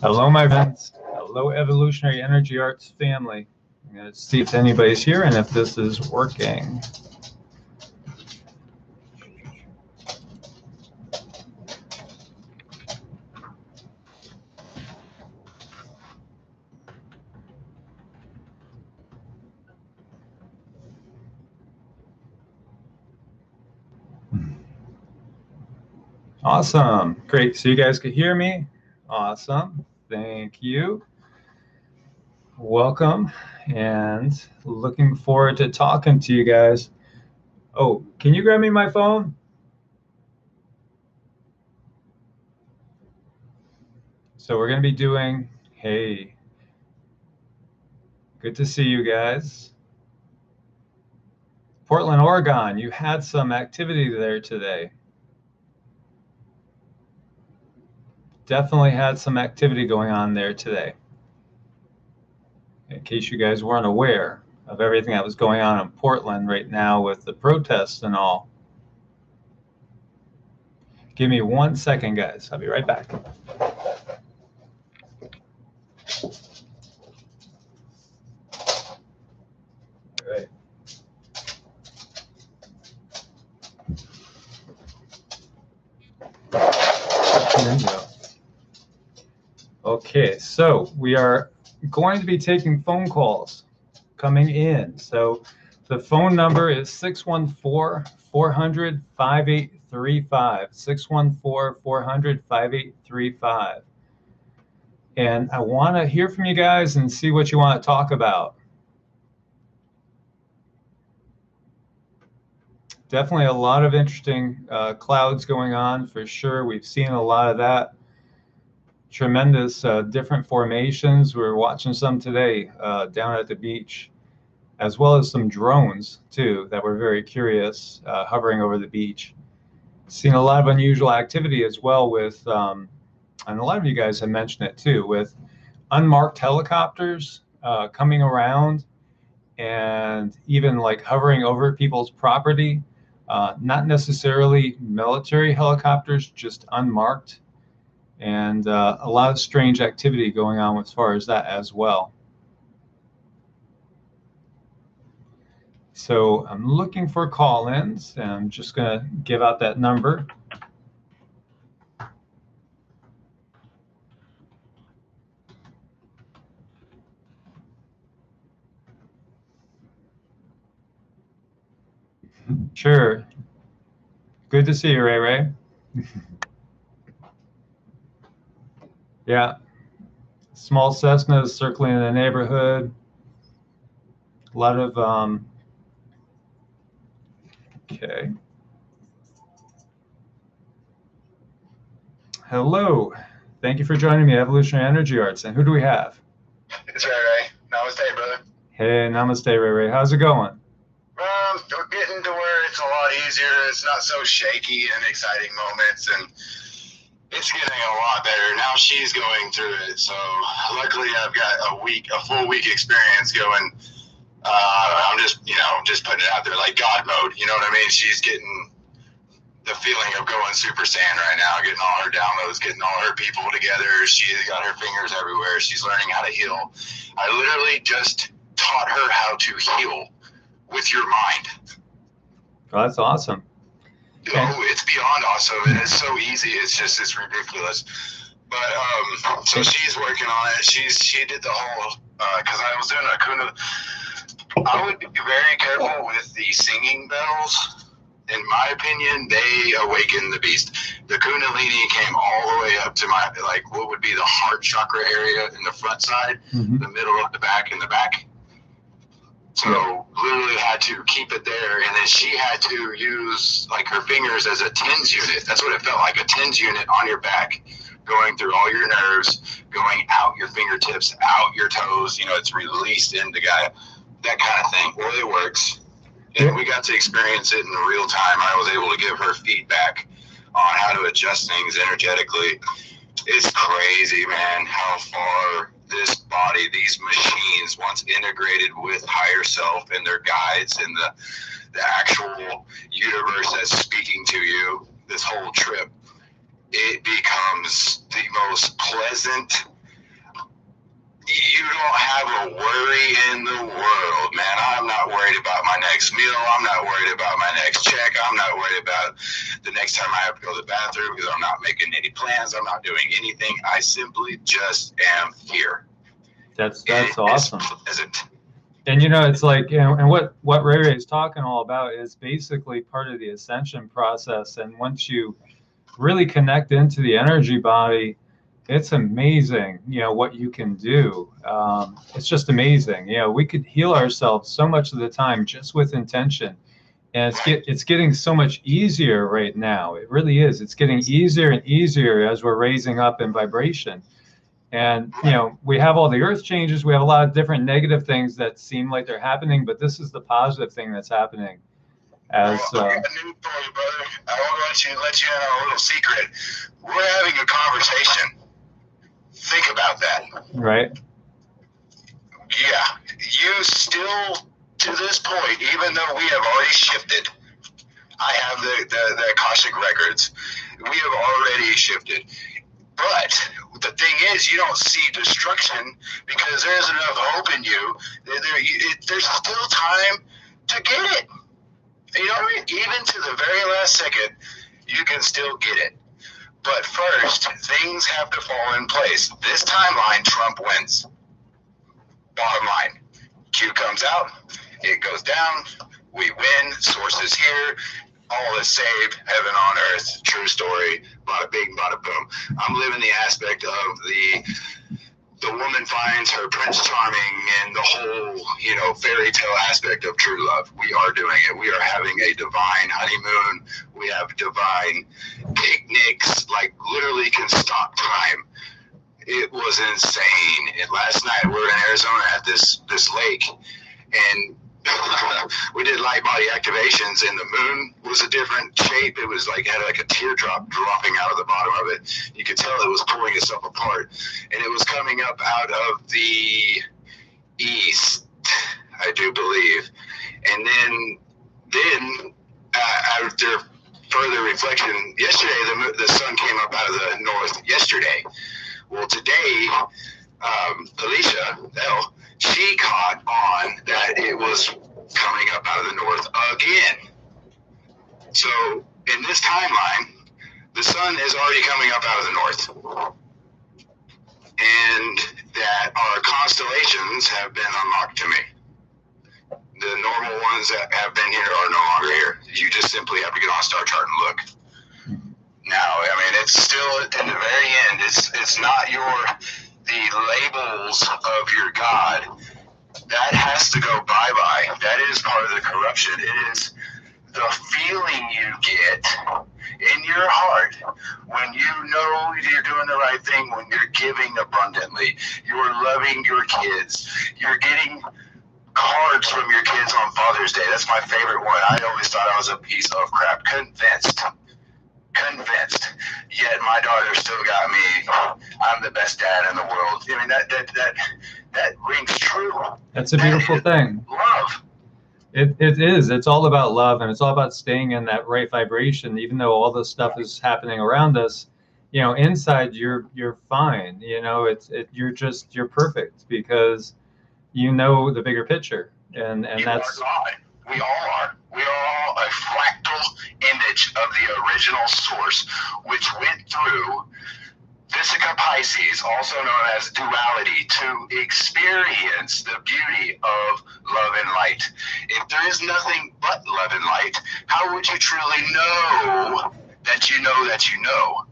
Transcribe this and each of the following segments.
Hello, my friends. Hello, Evolutionary Energy Arts family. I'm going to see if anybody's here and if this is working. Awesome. Great. So you guys could hear me. Awesome. Thank you. Welcome. And looking forward to talking to you guys. Oh, can you grab me my phone? So we're going to be doing, hey, good to see you guys. Portland, Oregon, you had some activity there today. Definitely had some activity going on there today. In case you guys weren't aware of everything that was going on in Portland right now with the protests and all. Give me 1 second, guys. I'll be right back. All right. There you go. Okay, so we are going to be taking phone calls coming in. So the phone number is 614-400-5835, 614-400-5835. And I want to hear from you guys and see what you want to talk about. Definitely a lot of interesting clouds going on for sure. We've seen a lot of that. Tremendous different formations. We're watching some today down at the beach, as well as some drones too that were very curious hovering over the beach. Seen a lot of unusual activity as well with, and a lot of you guys have mentioned it too, with unmarked helicopters coming around and even like hovering over people's property. Not necessarily military helicopters, just unmarked. And a lot of strange activity going on as far as that as well. So I'm looking for call-ins, and I'm just going to give out that number. Sure. Good to see you, Ray Ray. Yeah. Small Cessnas circling in the neighborhood. A lot of, okay. Hello. Thank you for joining me, Evolutionary Energy Arts. And who do we have? It's Ray Ray. Namaste, brother. Hey, namaste, Ray Ray. How's it going? We're getting to where it's a lot easier. It's not so shaky and exciting moments, and it's getting a lot better. Now she's going through it, so luckily I've got a full week experience going. I'm just putting it out there like God mode. You know what I mean? She's getting the feeling of going Super Saiyan right now, getting all her downloads, getting all her people together. She's got her fingers everywhere. She's learning how to heal. I literally just taught her how to heal with your mind. Oh, that's awesome. Oh, it's beyond awesome, and it's so easy. It's ridiculous. But so she's working on it. She did the whole because I was doing a kuna. I would be very careful with the singing bells. In my opinion, they awaken the beast. The Kundalini came all the way up to my what would be the heart chakra area in the front side, the middle of the back, and the back. So literally had to keep it there, and then she had to use her fingers as a TENS unit. That's what it felt like, a TENS unit on your back, going through all your nerves, going out your fingertips, out your toes. It's released into that kind of thing. Well, it works, and we got to experience it in real time. I was able to give her feedback on how to adjust things energetically. It's crazy, man, how far this body, these machines, once integrated with higher self and their guides and the actual universe that's speaking to you, this whole trip, it becomes the most pleasant. You don't have a worry in the world, man. I'm not worried about my next meal. I'm not worried about my next check. I'm not worried about the next time I have to go to the bathroom because I'm not making any plans. I'm not doing anything. I simply just am here. That's awesome. Pleasant. And, you know, it's like, you know, and what Ray Ray is talking all about is basically part of the ascension process. And once you really connect into the energy body, it's amazing, you know, what you can do. It's just amazing. You know, we could heal ourselves so much of the time just with intention. And it's getting so much easier right now. It really is. It's getting easier and easier as we're raising up in vibration. And, you know, we have all the earth changes. We have a lot of different negative things that seem like they're happening, but this is the positive thing that's happening. As I got news for you, brother. I want to let you in on a little secret. We're having a conversation. Think about that. Right. Yeah. You still, to this point, even though we have already shifted, I have the Akashic records. We have already shifted. But the thing is, you don't see destruction because there's enough hope in you. There's still time to get it. You know, even to the very last second, you can still get it. But first, things have to fall in place. This timeline, Trump wins. Bottom line. Q comes out, it goes down, we win, source is here, all is saved, heaven on earth, true story, bada bing, bada boom. I'm living the aspect of the woman finds her Prince Charming and the whole, you know, fairy tale aspect of true love. We are doing it. We are having a divine honeymoon. We have divine picnics, like literally can stop time. It was insane. And last night we were in Arizona at this lake, and we did light body activations, and the moon was a different shape. It was like, had like a teardrop dropping out of the bottom of it. You could tell it was pulling itself apart, and it was coming up out of the east, I do believe. And then after further reflection, yesterday the sun came up out of the north yesterday. Well, today, Alicia, she caught on that it was coming up out of the north again. So in this timeline, the sun is already coming up out of the north. And that our constellations have been unlocked to me. The normal ones that have been here are no longer here. You just simply have to get on a star chart and look. Now, I mean, it's still in the very end. It's not the labels of your God. That has to go bye-bye. That is part of the corruption. It is the feeling you get in your heart when you know you're doing the right thing, when you're giving abundantly, you're loving your kids, you're getting cards from your kids on Father's Day. That's my favorite one. I always thought I was a piece of crap. Convinced. Yet my daughter still got me. I'm the best dad in the world. I mean, that rings true. That's a beautiful thing. Love. It is. It's all about love, and it's all about staying in that right vibration. Even though all this stuff is happening around us, you know, inside you're fine. You know, you're perfect because you know the bigger picture, and that's. Are God. We all are. We are all a fractal image of the original source, which went through Vesica Pisces, also known as duality, to experience the beauty of love and light. If there is nothing but love and light, how would you truly know that you know that you know?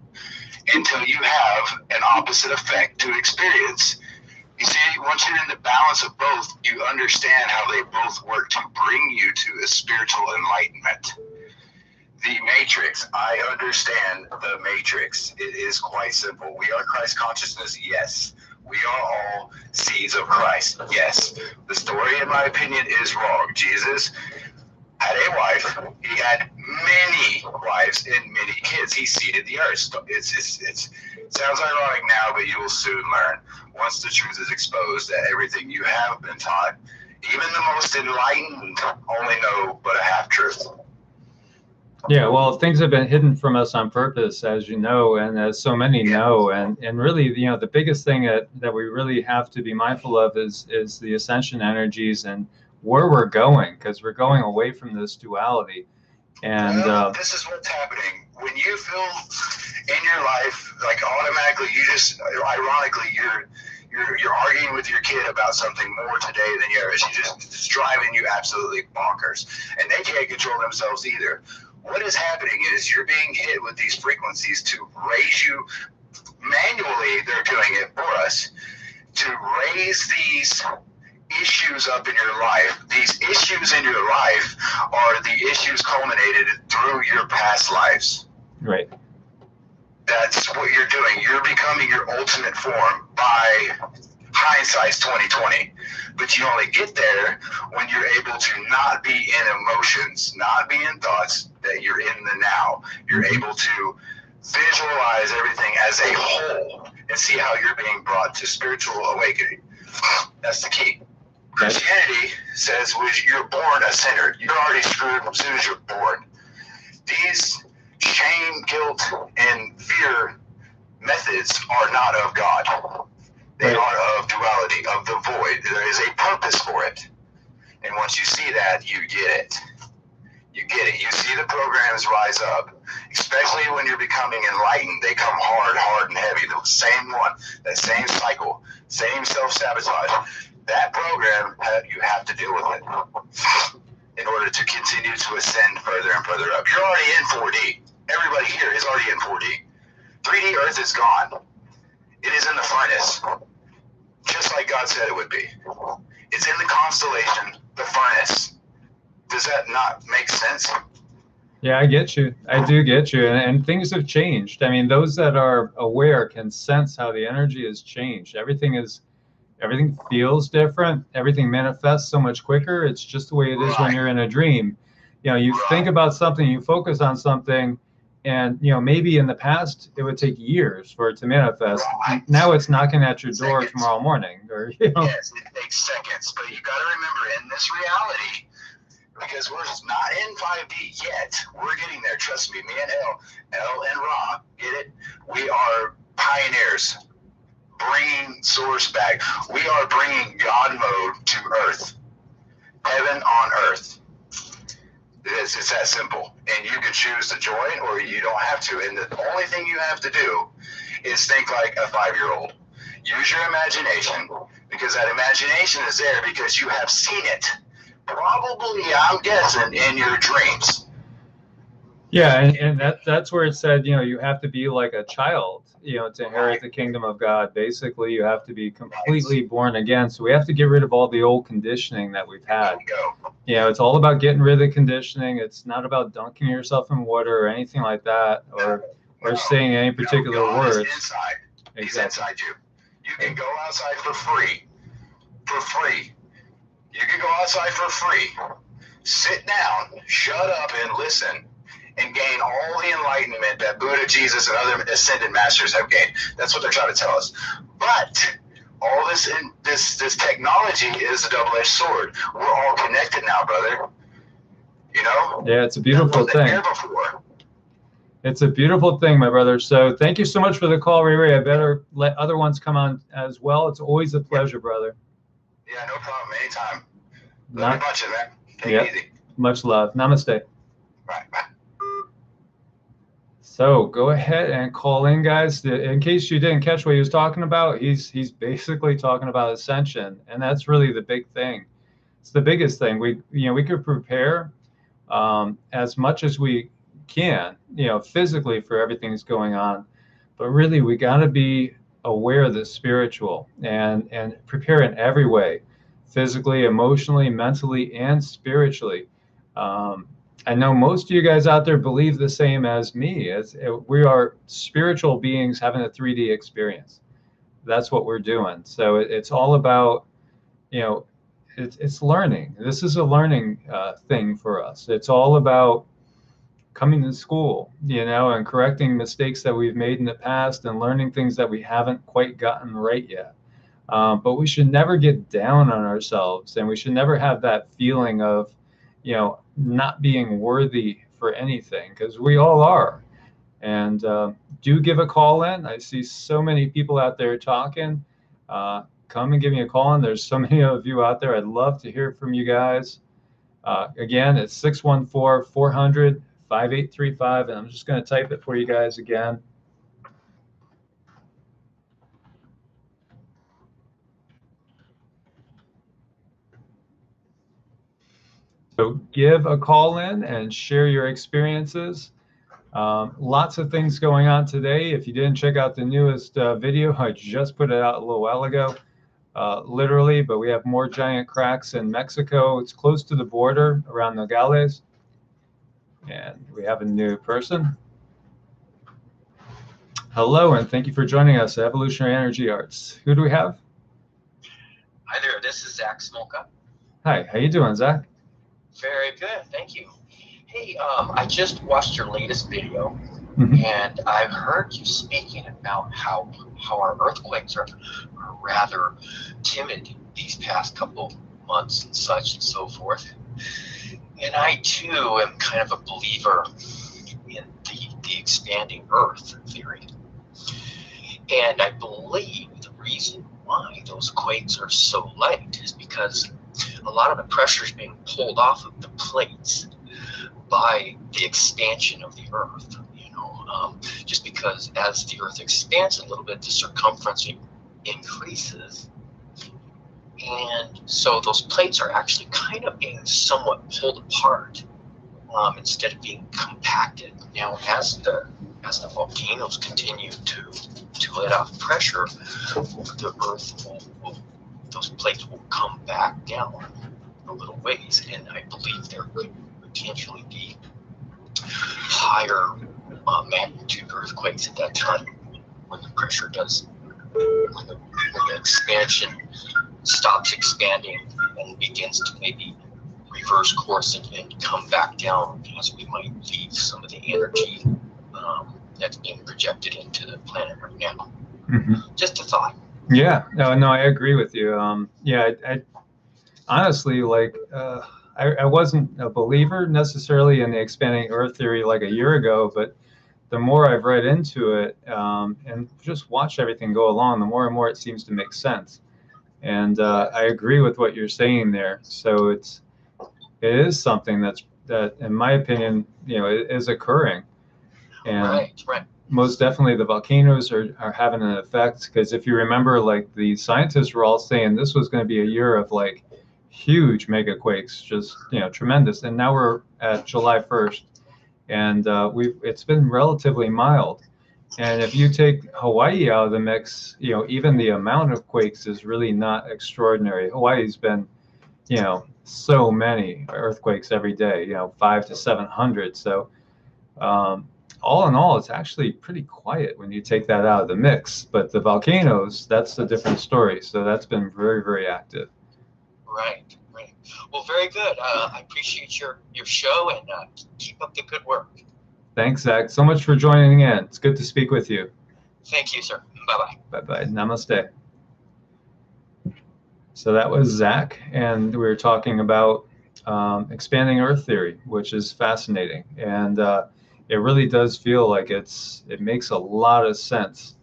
Until you have an opposite effect to experience. You see, once you're in the balance of both, you understand how they both work to bring you to a spiritual enlightenment. The matrix, I understand the matrix. It is quite simple. We are Christ consciousness, yes. We are all seeds of Christ, yes. The story, in my opinion, is wrong. Jesus had a wife. He had many wives and many kids. He seeded the earth. It sounds ironic now, but you will soon learn. Once the truth is exposed, that everything you have been taught, even the most enlightened, only know but a half truth. Yeah, well, things have been hidden from us on purpose, as you know, and as so many know. And really, you know, the biggest thing that we really have to be mindful of is the ascension energies and where we're going, because we're going away from this duality. And this is what's happening when you feel in your life like automatically ironically you're arguing with your kid about something more today than you ever. It's driving you absolutely bonkers, and they can't control themselves either. What is happening is you're being hit with these frequencies to raise you manually. They're doing it for us to raise these issues up in your life. These issues in your life are the issues culminated through your past lives. Right. That's what you're doing. You're becoming your ultimate form by hindsight's 2020. But you only get there when you're able to not be in emotions, not be in thoughts, that you're in the now. You're able to visualize everything as a whole and see how you're being brought to spiritual awakening. That's the key. Christianity says you're born a sinner. You're already screwed as soon as you're born. These shame, guilt, and fear methods are not of God. They are of duality, of the void. There is a purpose for it. And once you see that, you get it. You get it. You see the programs rise up, especially when you're becoming enlightened. They come hard and heavy. The same one, that same cycle, same self-sabotage. That program, you have to deal with it in order to continue to ascend further and further up. You're already in 4D. Everybody here is already in 4D. 3D Earth is gone. It is in the furnace, just like God said it would be. It's in the constellation, the furnace. Does that not make sense? Yeah, I get you. I do get you. And things have changed. I mean, those that are aware can sense how the energy has changed. Everything feels different. Everything manifests so much quicker. It's just the way it is when you're in a dream. You know, you think about something, you focus on something, and, you know, maybe in the past it would take years for it to manifest. Now it's knocking at your door tomorrow morning. Or, you know. Yes, it takes seconds. But you got to remember, in this reality, because we're not in 5D yet, we're getting there. Trust me, me and El and Ra, get it? We are pioneers. Bringing source back. We are bringing God mode to Earth. Heaven on Earth. It's that simple. And you can choose to join or you don't have to. And the only thing you have to do is think like a 5-year-old. Use your imagination, because that imagination is there because you have seen it. Probably, I'm guessing, in your dreams. Yeah, and that's where it said, you know, you have to be like a child, you know, to inherit the kingdom of God. Basically, you have to be completely born again. So we have to get rid of all the old conditioning that we've had. You know, it's all about getting rid of the conditioning. It's not about dunking yourself in water or anything like that, or saying any particular words. Is inside. Exactly. He's inside you. You can go outside for free. For free. You can go outside for free. Sit down, shut up, and listen, and gain all the enlightenment that Buddha, Jesus, and other ascended masters have gained. That's what they're trying to tell us. But all this technology is a double-edged sword. We're all connected now, brother. You know? Yeah, it's a beautiful thing. It's a beautiful thing, my brother. So thank you so much for the call, Ray Ray. I better let other ones come on as well. It's always a pleasure, brother. Yeah, no problem. Anytime. Love you much, man. Take it easy. Much love. Namaste. Right. Bye. So go ahead and call in, guys. In case you didn't catch what he was talking about, he's basically talking about ascension, and that's really the big thing. It's the biggest thing. We could prepare as much as we can, physically for everything that's going on, but really we got to be aware of the spiritual and prepare in every way, physically, emotionally, mentally, and spiritually. I know most of you guys out there believe the same as me. We are spiritual beings having a 3D experience. That's what we're doing. So it's all about, it's learning. This is a learning thing for us. It's all about coming to school, you know, and correcting mistakes that we've made in the past and learning things that we haven't quite gotten right yet. But we should never get down on ourselves, and we should never have that feeling of, you know, not being worthy for anything, because we all are. And do give a call in. I see so many people out there talking. Come and give me a call in. There's so many of you out there. I'd love to hear from you guys. Again, it's 614-400-5835, and I'm just going to type it for you guys again. So give a call in and share your experiences. Lots of things going on today. If you didn't check out the newest video, I just put it out a little while ago, literally, but we have more giant cracks in Mexico. It's close to the border around Nogales. And we have a new person. Hello, and thank you for joining us at Evolutionary Energy Arts. Who do we have? Hi there, this is Zach Smolka. Hi, how you doing, Zach? Very good, thank you. Hey, I just watched your latest video, and I've heard you speaking about how our earthquakes are rather timid these past couple months and such and so forth. And I too am kind of a believer in the expanding Earth theory. And I believe the reason why those quakes are so light is because a lot of the pressure is being pulled off of the plates by the expansion of the Earth. You know, just because as the Earth expands a little bit, the circumference increases, and so those plates are actually kind of being somewhat pulled apart instead of being compacted. Now, as the volcanoes continue to let off pressure, the Earth those plates will come back down a little ways, and I believe there could potentially be higher magnitude earthquakes at that time when the pressure does, when the expansion stops expanding and begins to maybe reverse course and come back down, as we might leave some of the energy that's being projected into the planet right now. Just a thought. Yeah, no, I agree with you. Yeah, I honestly, like, I wasn't a believer necessarily in the expanding Earth theory like a year ago, but the more I've read into it and just watched everything go along, the more and more it seems to make sense. And I agree with what you're saying there. So it is something that, in my opinion, you know, is occurring. And right. Most definitely the volcanoes are having an effect, because if you remember, like, the scientists were all saying this was going to be a year of like huge mega quakes, just, you know, tremendous. And now we're at July 1st, and it's been relatively mild. And if you take Hawaii out of the mix, you know, even the amount of quakes is really not extraordinary. Hawaii's been, you know, so many earthquakes every day, you know, 500 to 700. So all in all, it's actually pretty quiet when you take that out of the mix. But the volcanoes, that's a different story. So that's been very, very active. Right. Well, very good. I appreciate your show, and keep up the good work. Thanks, Zach, so much for joining in. It's good to speak with you. Thank you, sir. Bye-bye. Bye-bye. Namaste. So that was Zach, and we were talking about expanding Earth theory, which is fascinating. And it really does feel like it makes a lot of sense.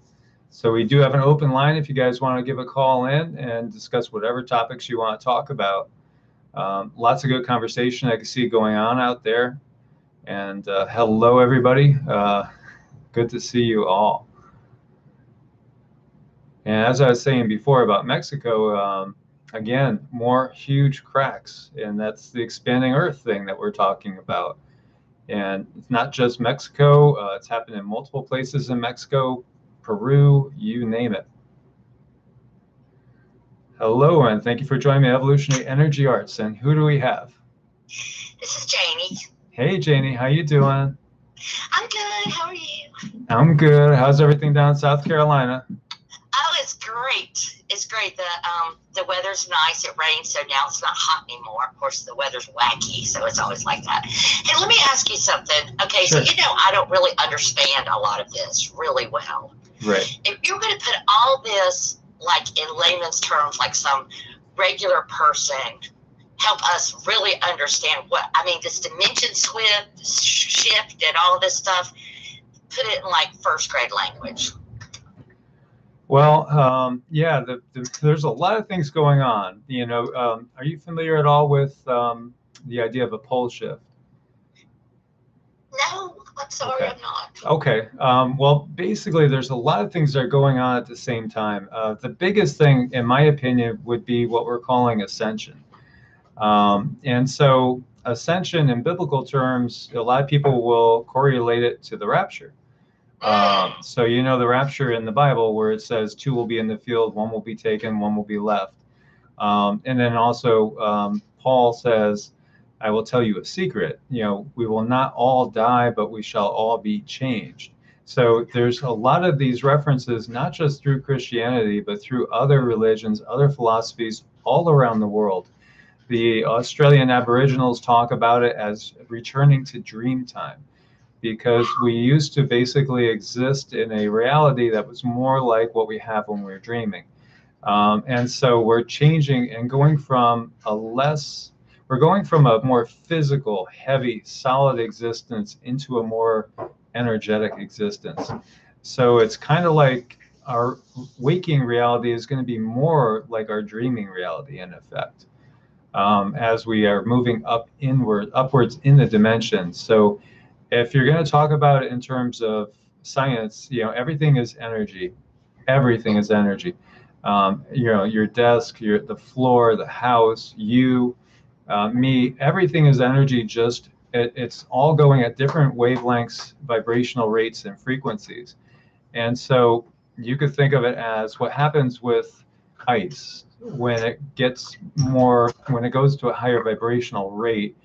So we do have an open line if you guys want to give a call in and discuss whatever topics you want to talk about. Lots of good conversation I can see going on out there. And hello, everybody. Good to see you all. And as I was saying before about Mexico, again, more huge cracks. And that's the expanding Earth thing that we're talking about. And it's not just Mexico. It's happened in multiple places in Mexico, Peru, you name it. Hello, and thank you for joining me, Evolutionary Energy Arts. And who do we have? This is Janie. Hey, Janie, how you doing? I'm good. How are you? I'm good. How's everything down in South Carolina? Oh, it's great. It's great. The weather's nice. It rains, so now it's not hot anymore. Of course, the weather's wacky, so it's always like that. Hey, let me ask you something. Okay, Sure. so I don't really understand a lot of this really well. Right. If you're going to put all this, like in layman's terms, like some regular person, help us really understand this dimension shift and all this stuff, put it in like first grade language. Well, yeah, there's a lot of things going on. Are you familiar at all with the idea of a pole shift? No, I'm sorry, Okay. I'm not. Okay. Well, basically, there's a lot of things that are going on at the same time. The biggest thing, in my opinion, would be what we're calling ascension. And so ascension in biblical terms, a lot of people will correlate it to the rapture. So the rapture in the Bible where it says 2 will be in the field, 1 will be taken, 1 will be left. And then also Paul says, I will tell you a secret. We will not all die, but we shall all be changed. So there's a lot of these references, not just through Christianity, but through other religions, other philosophies all around the world. The Australian Aboriginals talk about it as returning to dream time, because we used to basically exist in a reality that was more like what we have when we're dreaming. And so we're changing and going from a more physical, heavy, solid existence into a more energetic existence. So it's kind of like our waking reality is going to be more like our dreaming reality in effect, as we are moving upwards in the dimensions. So if you're going to talk about it in terms of science, everything is energy. Everything is energy. Your desk, the floor, the house, you, me, everything is energy. It's all going at different wavelengths, vibrational rates, and frequencies. And so you could think of it as what happens with ice when it goes to a higher vibrational rate.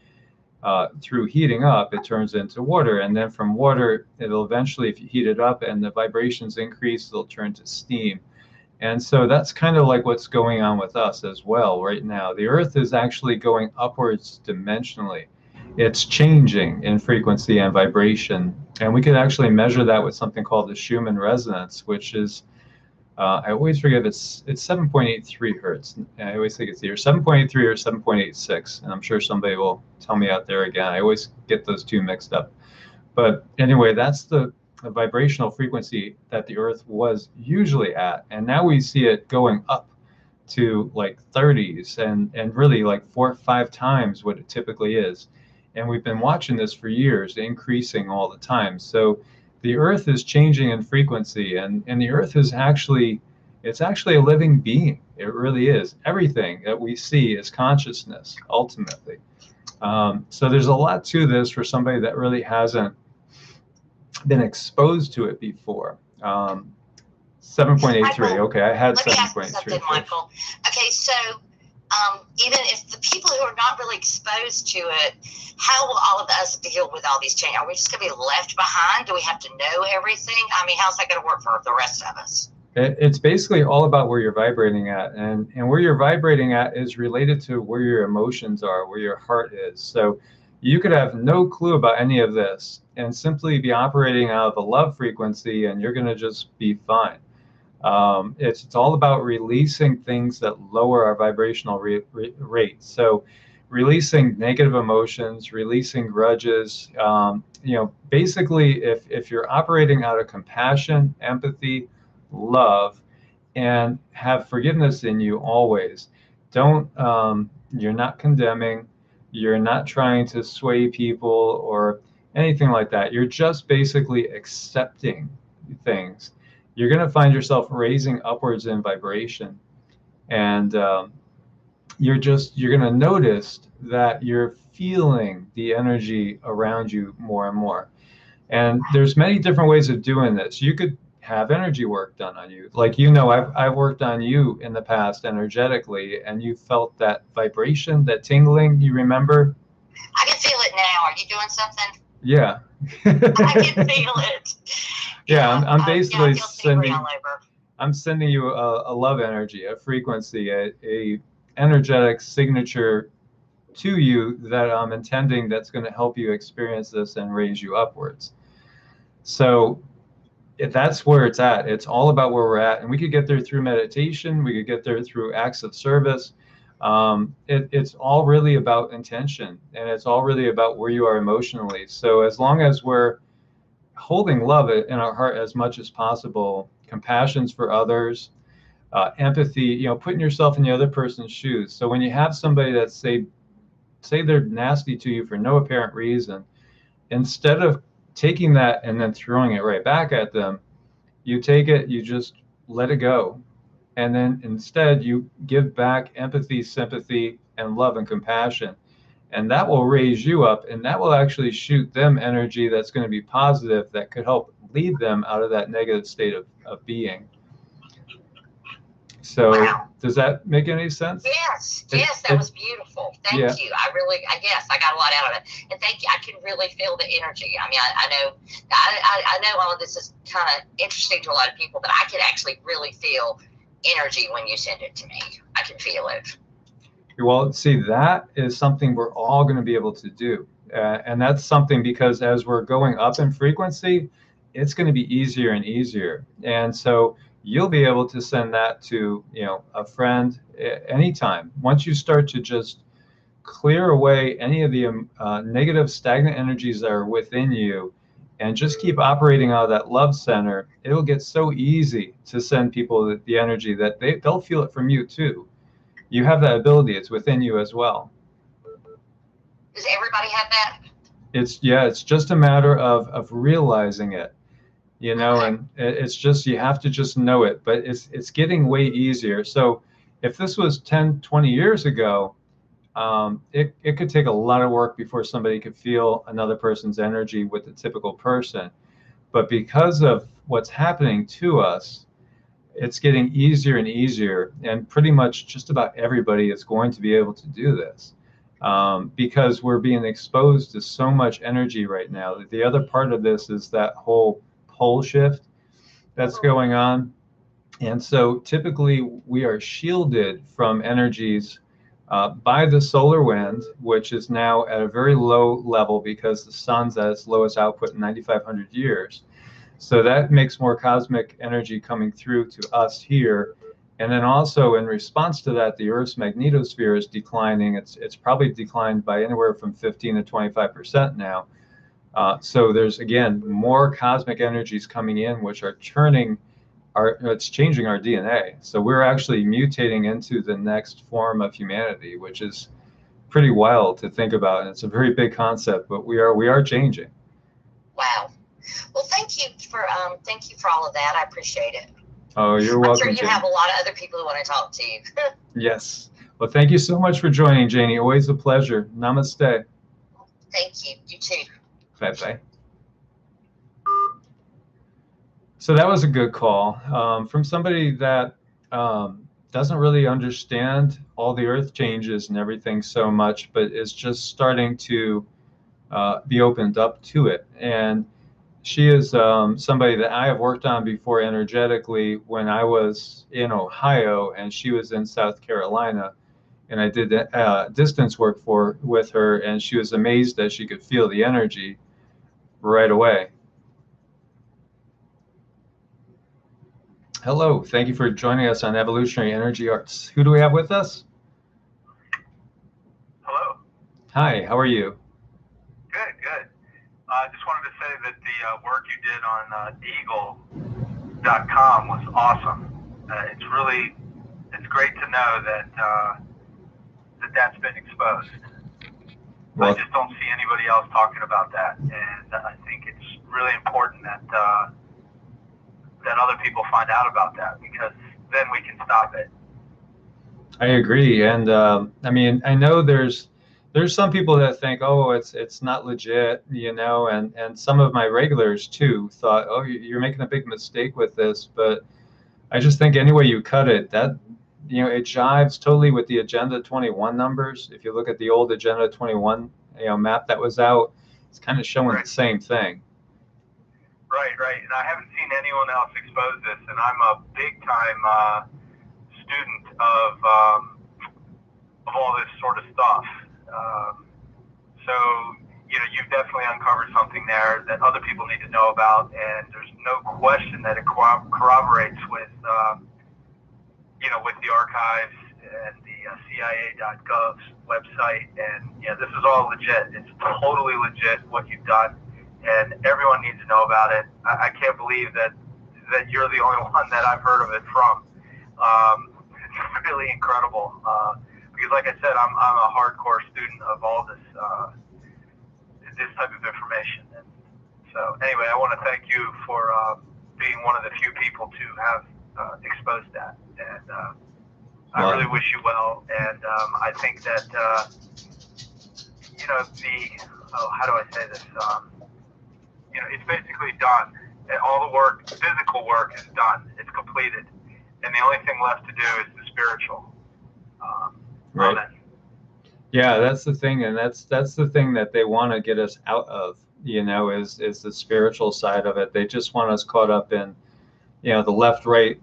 Through heating up, it turns into water, and then from water, it'll eventually, if you heat it up and the vibrations increase, it'll turn to steam. And so that's kind of like what's going on with us as well right now. The Earth is actually going upwards dimensionally. It's changing in frequency and vibration, and we can actually measure that with something called the Schumann resonance, which is I always forget it's 7.83 hertz. I always think it's either 7.83 or 7.86, and I'm sure somebody will tell me out there again. I always get those two mixed up. But anyway, that's the vibrational frequency that the Earth was usually at, and now we see it going up to like 30s and really like 4 or 5 times what it typically is. And we've been watching this for years, increasing all the time. So the Earth is changing in frequency, and the Earth is actually a living being. It really is. Everything that we see is consciousness, ultimately. So there's a lot to this for somebody that really hasn't been exposed to it before. 7.83. Okay, I had 7.3. Let me ask you something, Michael. Okay, so even if the people who are not really exposed to it, how will all of us deal with all these changes? Are we just going to be left behind? Do we have to know everything? I mean, how's that going to work for the rest of us? It's basically all about where you're vibrating at, and where you're vibrating at is related to where your emotions are, where your heart is. So you could have no clue about any of this and simply be operating out of a love frequency, and you're going to just be fine. It's all about releasing things that lower our vibrational rate. So releasing negative emotions, releasing grudges, basically if you're operating out of compassion, empathy, love, and have forgiveness in you always, you're not condemning, you're not trying to sway people or anything like that. You're just basically accepting things. You're going to find yourself raising upwards in vibration, and you're going to notice that you're feeling the energy around you more and more. And there's many different ways of doing this. You could have energy work done on you. Like, I've worked on you in the past energetically, and you felt that vibration, that tingling, you remember? I can feel it now. Are you doing something? Yeah. I can feel it. Yeah, I'm basically I feel sending. all over. I'm sending you a love energy, a frequency, a energetic signature to you that I'm intending that's going to help you experience this and raise you upwards. So that's where it's at. It's all about where we're at. And we could get there through meditation. We could get there through acts of service. It's all really about intention, and it's all really about where you are emotionally. So as long as we're holding love in our heart as much as possible, compassions for others, empathy, putting yourself in the other person's shoes. So when you have somebody that say they're nasty to you for no apparent reason, instead of taking that and then throwing it right back at them, you take it, you just let it go. And then instead you give back empathy, sympathy, and love and compassion. And that will raise you up, and that will actually shoot them energy that's going to be positive, that could help lead them out of that negative state of being. So wow. Does that make any sense? Yes, that was beautiful. Thank you. Yes, I got a lot out of it. And thank you. I can really feel the energy. I mean, I know all of this is kind of interesting to a lot of people, but I can actually really feel energy when you send it to me. I can feel it. Well, see, that is something we're all going to be able to do. And that's something because as we're going up in frequency, it's going to be easier and easier. And so you'll be able to send that to, a friend anytime. Once you start to just clear away any of the negative stagnant energies that are within you and just keep operating out of that love center, it'll get so easy to send people the energy that they'll feel it from you too. You have that ability. It's within you as well. Does everybody have that? It's just a matter of realizing it, okay. And it's just, you have to just know it, but it's getting way easier. So if this was 10, 20 years ago, it could take a lot of work before somebody could feel another person's energy with the typical person. But because of what's happening to us, it's getting easier and easier, and pretty much just about everybody is going to be able to do this because we're being exposed to so much energy right now. The other part of this is that whole pole shift that's going on. And so typically we are shielded from energies by the solar wind, which is now at a very low level because the sun's at its lowest output in 9,500 years. So that makes more cosmic energy coming through to us here. And then also in response to that, the Earth's magnetosphere is declining. It's probably declined by anywhere from 15 to 25% now. So there's, again, more cosmic energies coming in, which are it's changing our DNA. So we're actually mutating into the next form of humanity, which is pretty wild to think about. And it's a very big concept, but we are changing. Wow. Well, thank you for all of that. I appreciate it. Oh, you're welcome. I'm sure you have a lot of other people who want to talk to you. Yes. Well, thank you so much for joining, Janie. Always a pleasure. Namaste. Thank you. You too. Bye-bye. So that was a good call from somebody that doesn't really understand all the earth changes and everything so much, but is just starting to be opened up to it. And she is somebody that I have worked on before energetically when I was in Ohio and she was in South Carolina, and I did distance work with her, and she was amazed that she could feel the energy right away. Hello, thank you for joining us on Evolutionary Energy Arts. Who do we have with us? Hello. Hi, how are you? Good, good. I just wanted to say that the work you did on Deagle.com was awesome. It's great to know that that's been exposed. Well, I just don't see anybody else talking about that, and I think it's really important that other people find out about that, because then we can stop it. I agree, and I mean, I know there's some people that think, oh, it's not legit, and some of my regulars too thought, oh, you're making a big mistake with this, but I just think any way you cut it, that it jives totally with the Agenda 21 numbers. If you look at the old Agenda 21 map that was out, it's kind of showing the same thing. Right. And I haven't seen anyone else expose this, and I'm a big time student of all this sort of stuff. So, you've definitely uncovered something there that other people need to know about, and there's no question that it corroborates with, with the archives and the CIA.gov website. And, this is all legit. It's totally legit what you've done, and everyone needs to know about it. I can't believe that you're the only one that I've heard of it from. It's really incredible. Because like I said, I'm a hardcore student of all this type of information. And so anyway, I want to thank you for being one of the few people to have exposed that. And I really wish you well. And I think that, how do I say this? It's basically done. All the work, physical work is done. It's completed. And the only thing left to do is the spiritual. Right. Amen. Yeah, that's the thing, and that's the thing that they want to get us out of, is the spiritual side of it. They just want us caught up in, the left-right,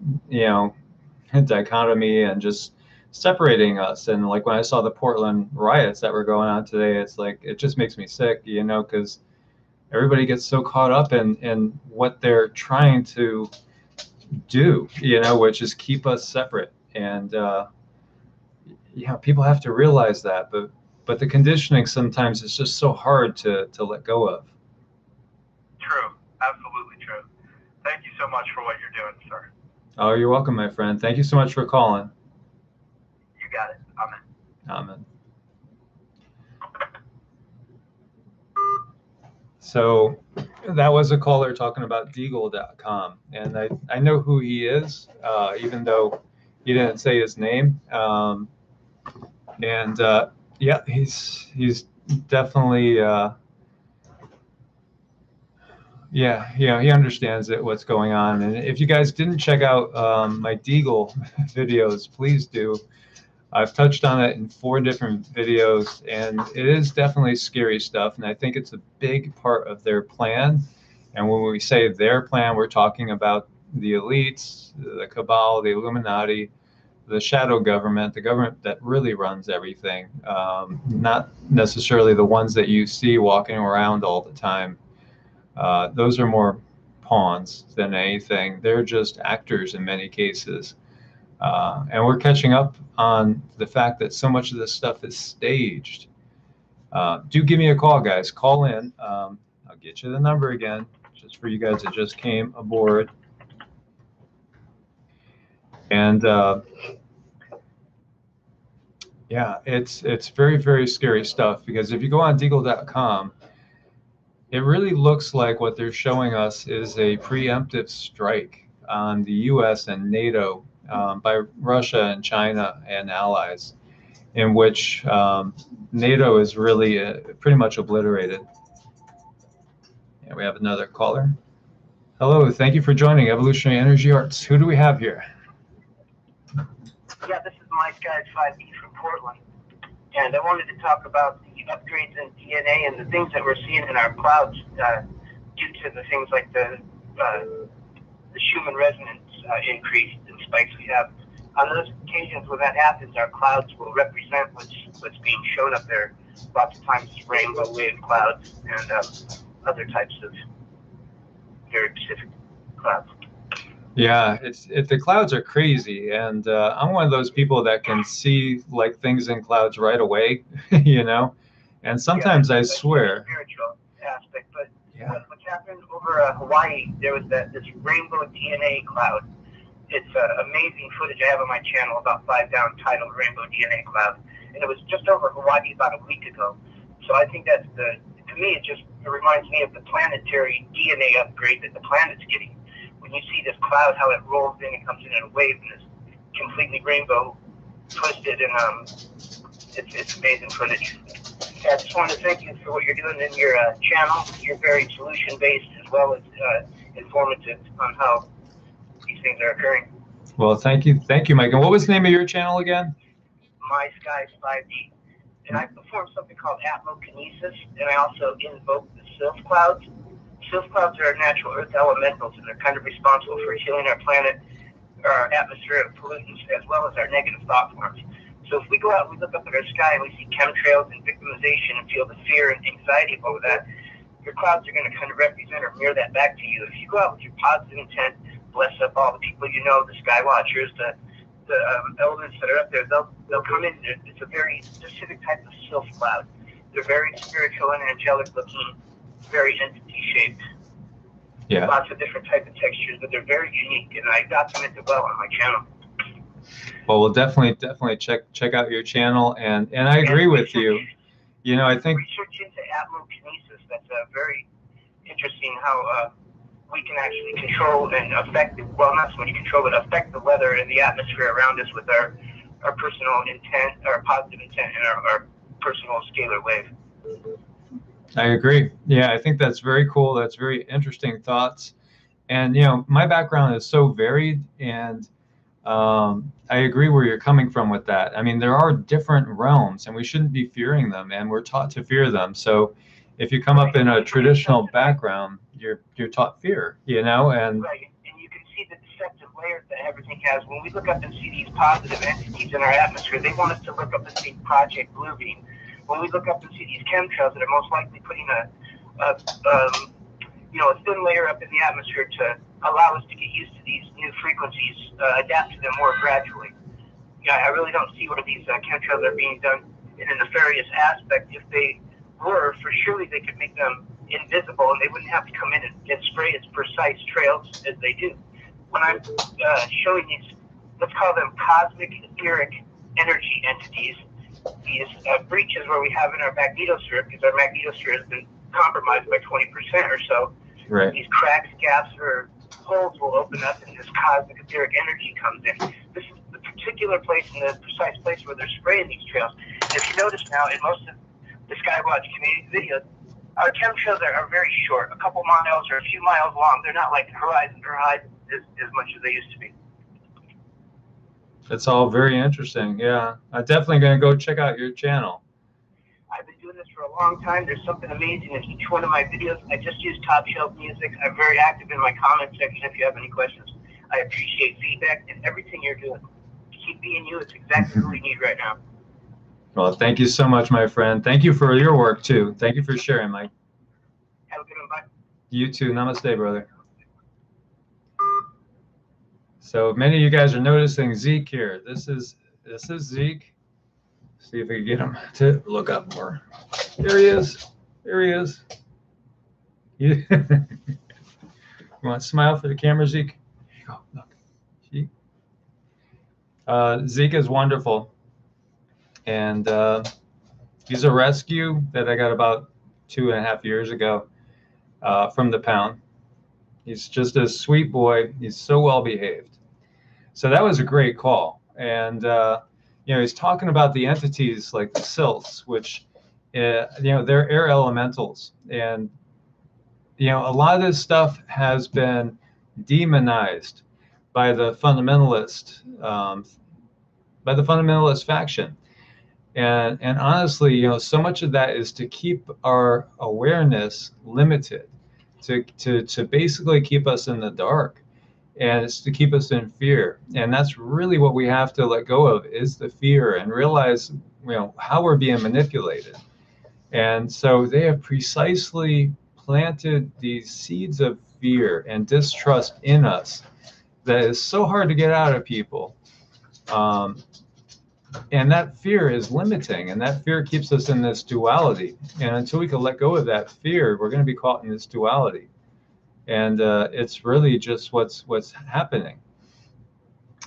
dichotomy, and just separating us. And like when I saw the Portland riots that were going on today, it's like, it just makes me sick, because everybody gets so caught up in what they're trying to do, which is keep us separate. And people have to realize that, but the conditioning sometimes is just so hard to let go of. True, absolutely true. Thank you so much for what you're doing, sir. Oh, you're welcome, my friend. Thank you so much for calling. You got it. Amen. Amen. So that was a caller talking about Deagle.com, and I know who he is, even though he didn't say his name. Yeah, he's definitely he understands what's going on. And if you guys didn't check out my Deagle videos, please do. I've touched on it in 4 different videos, and it is definitely scary stuff. And I think it's a big part of their plan. And when we say their plan, we're talking about the elites, the cabal, the Illuminati, the shadow government, the government that really runs everything, not necessarily the ones that you see walking around all the time. Those are more pawns than anything. They're just actors in many cases. And we're catching up on the fact that so much of this stuff is staged. Do give me a call, guys. Call in. I'll get you the number again, just for you guys that just came aboard. And yeah, it's very, very scary stuff, because if you go on Deagle.com, it really looks like what they're showing us is a preemptive strike on the U.S. and NATO by Russia and China and allies, in which NATO is really pretty much obliterated. And we have another caller. Hello, thank you for joining Evolutionary Energy Arts. Who do we have here? Yeah, this is My Skies 5E from Portland. And I wanted to talk about the upgrades in DNA and the things that we're seeing in our clouds due to the things like the Schumann resonance increase and spikes we have. On those occasions when that happens, our clouds will represent what's being shown up there. Lots of times it's rainbow wave clouds and other types of very specific clouds. Yeah, the clouds are crazy, and I'm one of those people that can see like things in clouds right away, and sometimes I swear. Spiritual aspect, but yeah. What's happened over Hawaii? There was this rainbow DNA cloud. It's amazing footage I have on my channel, about 5 down, titled Rainbow DNA Cloud, and it was just over Hawaii about a week ago. So I think that's to me, it reminds me of the planetary DNA upgrade that the planet's getting. When you see this cloud, how it rolls in and comes in a wave, and it's completely rainbow twisted, and it's amazing footage. I just want to thank you for what you're doing in your channel. You're very solution-based as well as informative on how these things are occurring. Well, thank you, Mike. And what was the name of your channel again? My Skies 5D. And I perform something called atmokinesis, and I also invoke the sylph clouds. Sylph clouds are natural earth elementals, and they're kind of responsible for healing our planet, our atmospheric pollutants, as well as our negative thought forms. So if we go out and we look up at our sky and we see chemtrails and victimization and feel the fear and anxiety over that, your clouds are going to kind of represent or mirror that back to you. If you go out with your positive intent, bless up all the people you know, the sky watchers, the elements that are up there, they'll come in. It's a very specific type of sylph cloud. They're very spiritual and angelic looking, very entity shaped. Yeah. Lots of different type of textures, but they're very unique, and I document it well on my channel. Well, we'll definitely check out your channel, and I agree with you. You know, I think research into atmokinesis. That's very interesting. How we can actually control and affect, well, not so much control, but affect the weather and the atmosphere around us with our personal intent, our positive intent, and our personal scalar wave. I agree. Yeah, I think that's very cool. That's very interesting thoughts. And, you know, my background is so varied, and I agree where you're coming from with that. I mean, there are different realms, and we shouldn't be fearing them, and we're taught to fear them. So if you come up in a traditional background, you're taught fear, you know, and right. And you can see the deceptive layers that everything has. When we look up and see these positive entities in our atmosphere, they want us to look up and see Project Bluebeam. When we look up and see these chemtrails that are most likely putting a thin layer up in the atmosphere to allow us to get used to these new frequencies, adapt to them more gradually. Yeah, I really don't see where these chemtrails are being done in a nefarious aspect. If they were, for surely they could make them invisible, and they wouldn't have to come in and spray as precise trails as they do. When I'm showing these, let's call them cosmic etheric energy entities, these breaches where we have in our magnetosphere, because our magnetosphere has been compromised by 20% or so. right. These cracks, gaps, or holes will open up, and this cosmic etheric energy comes in. This is the particular place and the precise place where they're spraying these trails. And if you notice now, in most of the Skywatch community videos, our chemtrails are very short, a couple miles or a few miles long. They're not like horizon to horizon as much as they used to be. It's all very interesting. Yeah, I'm definitely going to go check out your channel. I've been doing this for a long time. There's something amazing in each one of my videos. I just use top shelf music. I'm very active in my comment section if you have any questions. I appreciate feedback and everything you're doing. Keep being you. It's exactly what we need right now. Well, thank you so much, my friend. Thank you for your work, too. Thank you for sharing, Mike. Have a good one. Bye. You too. Namaste, brother. So many of you guys are noticing Zeke here. This is Zeke. See if we can get him to look up more. There he is. There he is. You want to smile for the camera, Zeke? Here you go. Look. See? Zeke is wonderful. And he's a rescue that I got about 2.5 years ago from the pound. He's just a sweet boy. He's so well behaved. So that was a great call. And, he's talking about the entities like the sylphs, which, they're air elementals. And, a lot of this stuff has been demonized by the fundamentalist faction. And honestly, so much of that is to keep our awareness limited, to basically keep us in the dark. And it's to keep us in fear. And that's really what we have to let go of, is the fear, and realize, how we're being manipulated. And so they have precisely planted these seeds of fear and distrust in us that is so hard to get out of people. And that fear is limiting, and that fear keeps us in this duality. And until we can let go of that fear, we're going to be caught in this duality. And it's really just what's happening.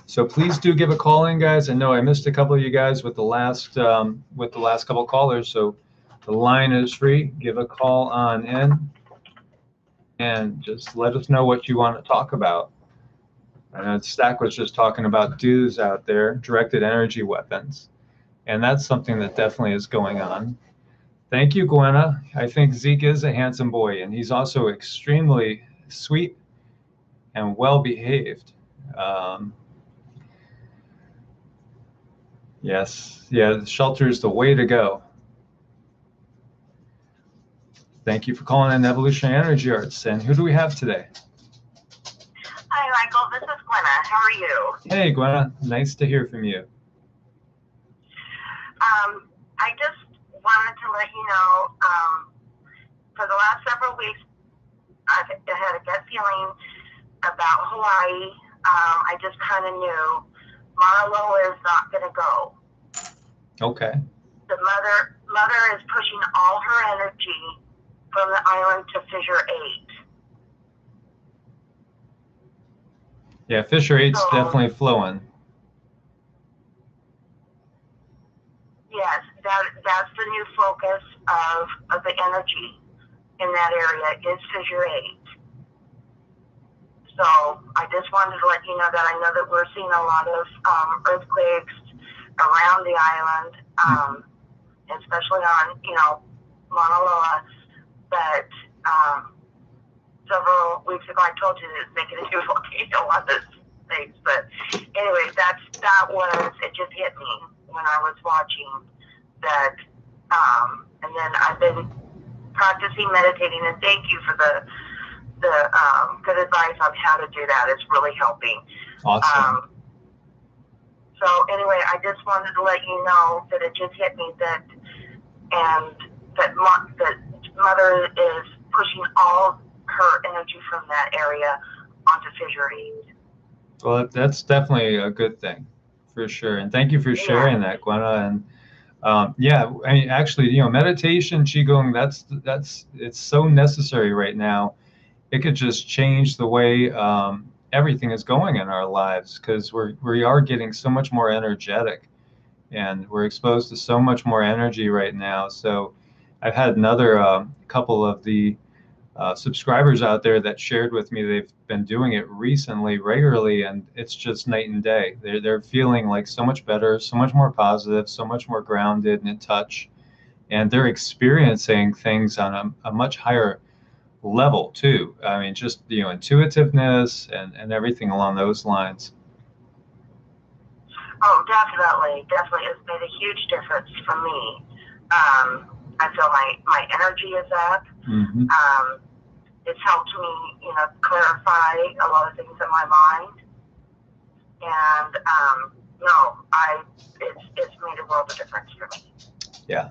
So please do give a call in, guys. I know I missed a couple of you guys with the last couple callers. So the line is free. Give a call on in, and just let us know what you want to talk about. I know Stack was just talking about dudes out there, directed energy weapons, and that's something that definitely is going on. Thank you, Gwenna. I think Zeke is a handsome boy, and he's also extremely sweet and well behaved. Yes, yeah, the shelter is the way to go. Thank you for calling in Evolutionary Energy Arts. And who do we have today? Hi, Michael. This is Gwenna. How are you? Hey, Gwenna. Nice to hear from you. I just wanted to let you know, for the last several weeks, I've had a gut feeling about Hawaii. I just kind of knew Mauna Loa is not going to go. Okay. The mother is pushing all her energy from the island to Fissure 8. Yeah, Fissure 8's definitely flowing. Yes, that's the new focus of the energy in that area is Fissure 8. So I just wanted to let you know that I know that we're seeing a lot of earthquakes around the island, especially on, Mauna Loa. But several weeks ago, I told you to make it a new volcano on this thing. But anyway, it just hit me when I was watching that. And then I've been practicing meditating, and thank you for the good advice on how to do that. It's really helping. Awesome. So anyway, I just wanted to let you know that it just hit me that Mother is pushing all her energy from that area onto Fissure 8. Well, that's definitely a good thing, for sure. And thank you for sharing that, Gwenna. And yeah, I mean, actually, meditation, qigong, it's so necessary right now. It could just change the way everything is going in our lives, because we are getting so much more energetic, and we're exposed to so much more energy right now. So I've had another couple of the subscribers out there that shared with me they've been doing it recently, regularly, and it's just night and day. They're feeling like so much better, so much more positive, so much more grounded and in touch, and they're experiencing things on a much higher level too. I mean, just intuitiveness and everything along those lines. Oh, definitely. It's made a huge difference for me. I feel my energy is up. Mm-hmm. It's helped me, clarify a lot of things in my mind. And it's made a world of difference for me. Yeah,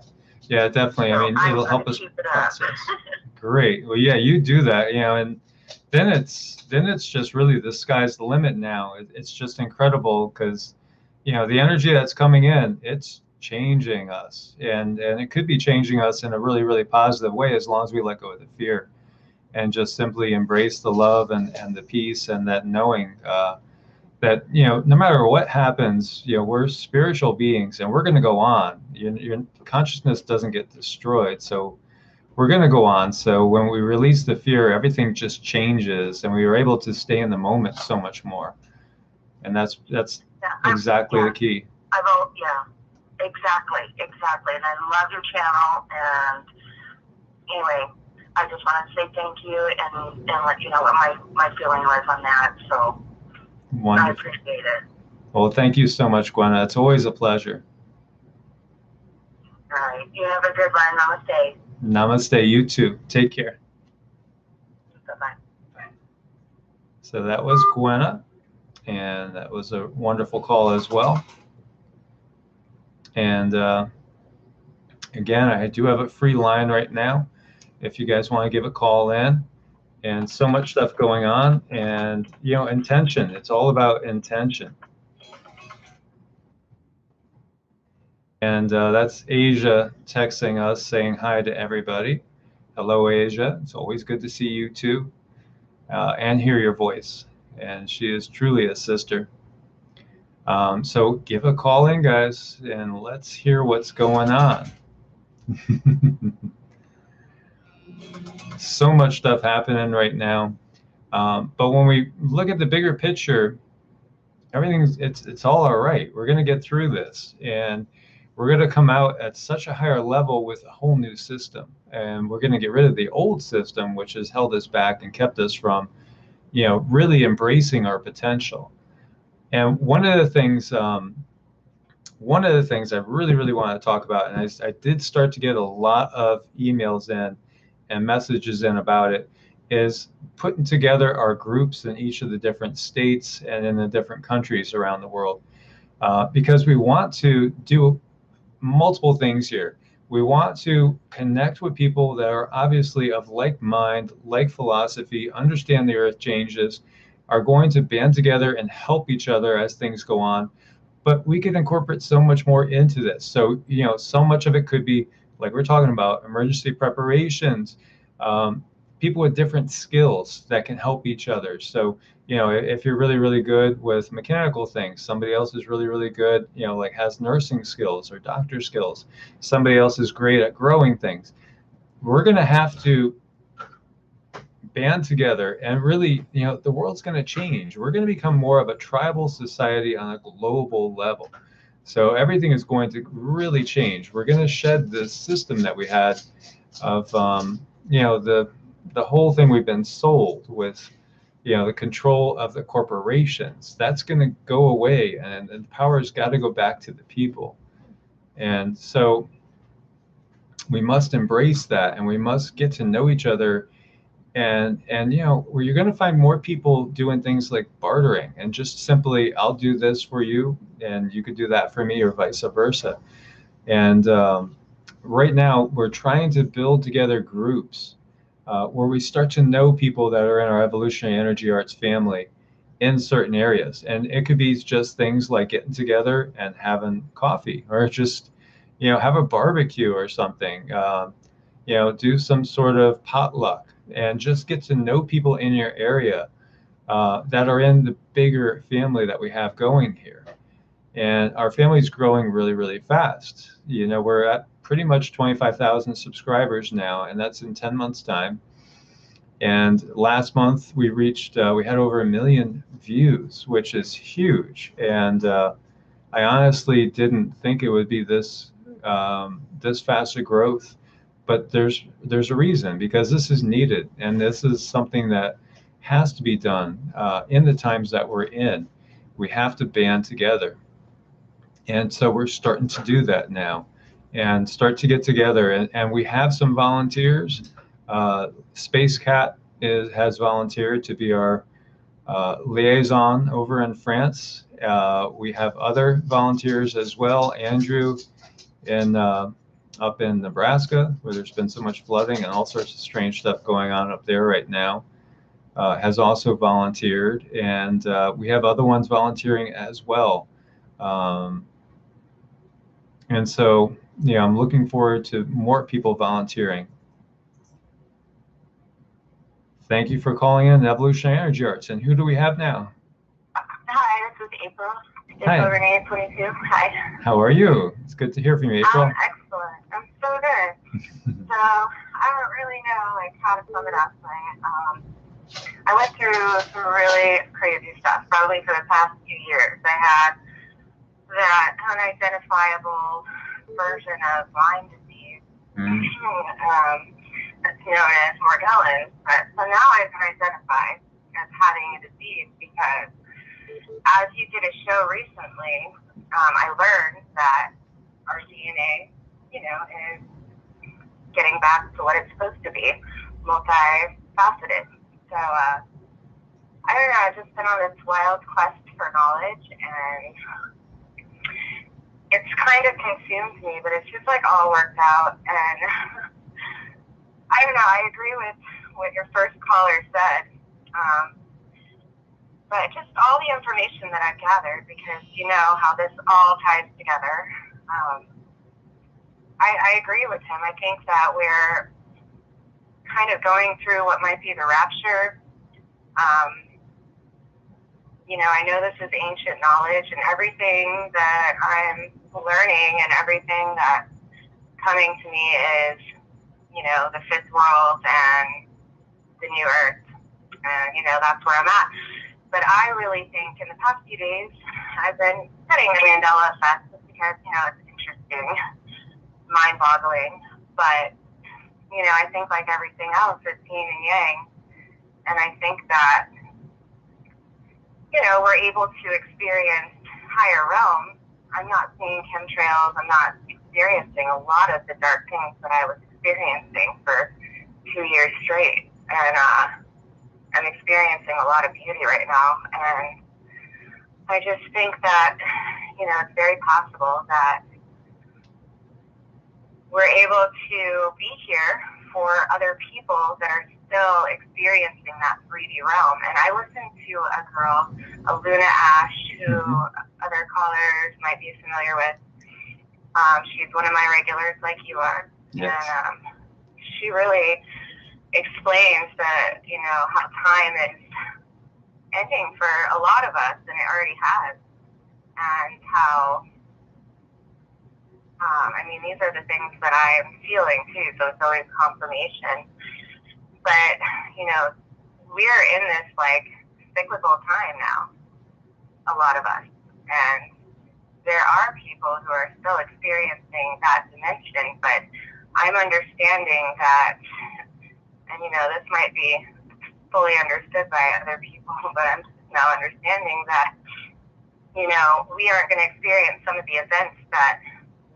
definitely. So I mean, it'll help us keep it process. Great. Well, yeah, you do that, and then it's just really the sky's the limit now. It's just incredible, because the energy that's coming in, it's changing us, and it could be changing us in a really, really positive way, as long as we let go of the fear and just simply embrace the love and the peace, and that knowing that no matter what happens, we're spiritual beings, and we're going to go on. Your consciousness doesn't get destroyed, so we're going to go on. So when we release the fear, everything just changes, and we are able to stay in the moment so much more. And that's exactly the key. Exactly. And I love your channel. And anyway, I just want to say thank you and let you know what my feeling was on that. So wonderful. I appreciate it. Well, thank you so much, Gwenna. It's always a pleasure. All right. You have a good one. Namaste. Namaste. You too. Take care. Bye-bye. So that was Gwenna, and that was a wonderful call as well. And again, I do have a free line right now if you guys want to give a call in. And so much stuff going on, and intention. It's all about intention. And that's Asia texting us saying hi to everybody. Hello, Asia. It's always good to see you too, and hear your voice. And she is truly a sister. So give a call in, guys, and let's hear what's going on. So much stuff happening right now. But when we look at the bigger picture, it's all right. We're going to get through this, and we're going to come out at such a higher level with a whole new system. And we're going to get rid of the old system, which has held us back and kept us from, really embracing our potential. And one of the things I really, really want to talk about, and I did start to get a lot of emails in, and messages in about it is putting together our groups in each of the different states and in the different countries around the world, because we want to do multiple things here. We want to connect with people that are obviously of like mind, like philosophy, understand the earth changes, are going to band together and help each other as things go on. But we can incorporate so much more into this. So, you know, so much of it could be, like we're talking about, emergency preparations, people with different skills that can help each other. So, you know, if you're really, really good with mechanical things, somebody else is really, really good, you know, like has nursing skills or doctor skills. Somebody else is great at growing things. We're going to have to band together and really, you know, the world's going to change. We're going to become more of a tribal society on a global level. So everything is going to really change. We're going to shed this system that we had of, you know, the whole thing we've been sold with, you know, the control of the corporations. That's going to go away, and the power's got to go back to the people. And so we must embrace that, and we must get to know each other. And you know, where you're going to find more people doing things like bartering and just simply, I'll do this for you and you could do that for me, or vice versa. And right now we're trying to build together groups where we start to know people that are in our evolutionary energy arts family in certain areas. And it could be just things like getting together and having coffee, or just, you know, have a barbecue or something, you know, do some sort of potluck, and just get to know people in your area that are in the bigger family that we have going here. And our family's growing really, really fast. You know, we're at pretty much 25,000 subscribers now, and that's in 10 months' time. And last month we reached, we had over 1 million views, which is huge. And I honestly didn't think it would be this this fast a growth. But there's a reason, because this is needed, and this is something that has to be done in the times that we're in. We have to band together, and so we're starting to do that now, and start to get together. And we have some volunteers. Space Cat has volunteered to be our liaison over in France. We have other volunteers as well. Andrew in up in Nebraska, where there's been so much flooding and all sorts of strange stuff going on up there right now, has also volunteered. And we have other ones volunteering as well. And so, yeah, I'm looking forward to more people volunteering. Thank you for calling in Evolutionary Energy Arts. And who do we have now? Hi, this is April. Hi. Renee 22. Hi. How are you? It's good to hear from you, April. Excellent. I'm so good. So I don't really know how to sum it up. I went through some really crazy stuff, probably for the past few years. I had that unidentifiable version of Lyme disease, that's known as Morgellons. But so now I've been identified as having a disease because, as you did a show recently, I learned that our DNA, is getting back to what it's supposed to be, multifaceted. So, I don't know, I've just been on this wild quest for knowledge, and it's kind of consumed me, but it's just all worked out. And I don't know, I agree with what your first caller said. But just all the information that I've gathered, because you know how this all ties together, I agree with him. I think that we're kind of going through what might be the rapture. I know this is ancient knowledge, and everything that I'm learning and everything that's coming to me is, the fifth world and the new earth. And, that's where I'm at. But I really think in the past few days, I've been studying the Mandela effect just because, it's interesting, mind-boggling. But, I think like everything else, it's yin and yang. And I think that, we're able to experience higher realms. I'm not seeing chemtrails. I'm not experiencing a lot of the dark things that I was experiencing for 2 years straight, and I'm experiencing a lot of beauty right now. And I just think that, you know, it's very possible that we're able to be here for other people that are still experiencing that 3D realm. And I listened to a girl, a Luna Ash, who other callers might be familiar with. She's one of my regulars, like you are. Yes. And she really explains that, you know, how time is ending for a lot of us, and it already has. And how, I mean, these are the things that I'm feeling too, so it's always confirmation. But, you know, we're in this like cyclical time now, a lot of us. And there are people who are still experiencing that dimension, but I'm understanding that, and you know, this might be fully understood by other people, but I'm now understanding that, you know, we aren't going to experience some of the events that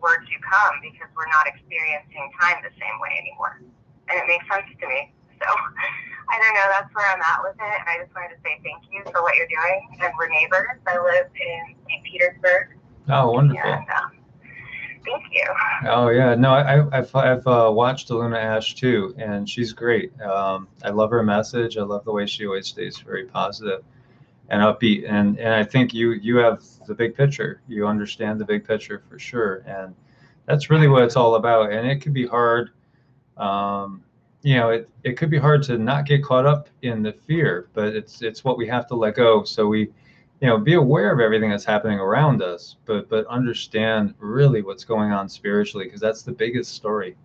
were to come because we're not experiencing time the same way anymore. And it makes sense to me. So I don't know, that's where I'm at with it. And I just wanted to say thank you for what you're doing. And we're neighbors. I live in St. Petersburg. Oh, wonderful. And, thank you. Oh yeah, no, I've watched Luna Ash too, and she's great. I love her message. I love the way she always stays very positive and upbeat. And I think you have the big picture. You understand the big picture for sure, and that's really what it's all about. And it could be hard. You know, it could be hard to not get caught up in the fear, but it's what we have to let go. So we, you know, be aware of everything that's happening around us, but understand really what's going on spiritually, because that's the biggest story.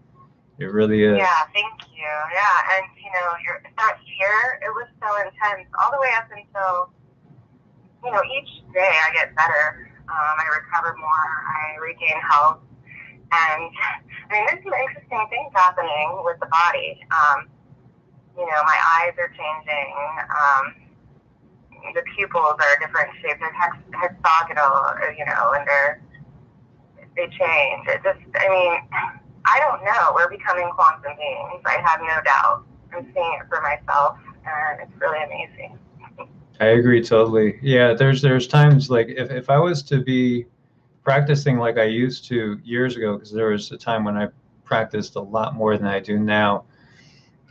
It really is. Yeah, thank you. Yeah, and you know, that fear, it was so intense all the way up until, you know, each day I get better. I recover more. I regain health. And I mean, there's some interesting things happening with the body. You know, my eyes are changing. The pupils are different shapes. They're hexagonal, you know, and they change. It just, I mean, I don't know. We're becoming quantum beings. I have no doubt. I'm seeing it for myself, and it's really amazing. I agree totally. Yeah, there's times like if I was to be practicing like I used to years ago, because there was a time when I practiced a lot more than I do now.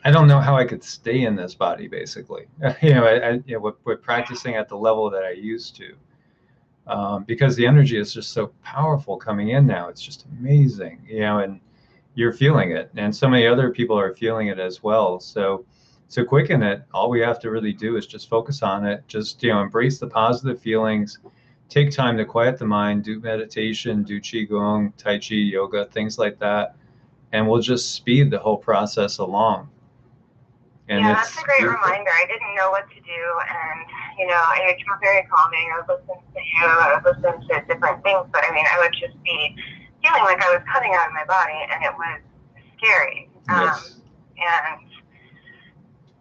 I don't know how I could stay in this body, basically. You know, with practicing at the level that I used to, because the energy is just so powerful coming in now. It's just amazing, you know, and you're feeling it, and so many other people are feeling it as well. So to quicken it, all we have to really do is just focus on it. Just, you know, embrace the positive feelings. Take time to quiet the mind. Do meditation. Do qigong, tai chi, yoga, things like that, and we'll just speed the whole process along. And yeah, that's a great reminder. I didn't know what to do, and you know, it was very calming. I was listening to you, I was listening to different things, but I mean, I would just be feeling like I was coming out of my body, and it was scary. Yes. And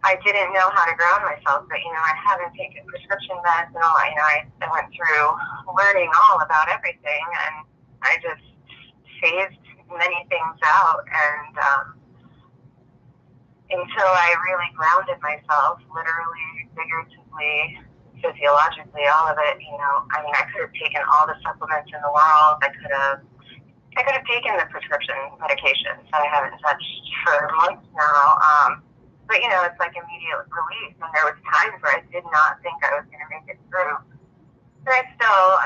I didn't know how to ground myself, but you know, I haven't taken prescription meds and all. You know, I went through learning all about everything, and I just phased many things out, and until I really grounded myself, literally, figuratively, physiologically, all of it, you know, I mean, I could have taken all the supplements in the world. I could have taken the prescription medications that I haven't touched for months now. But, you know, it's like immediate relief. And there was times where I did not think I was going to make it through. But I still,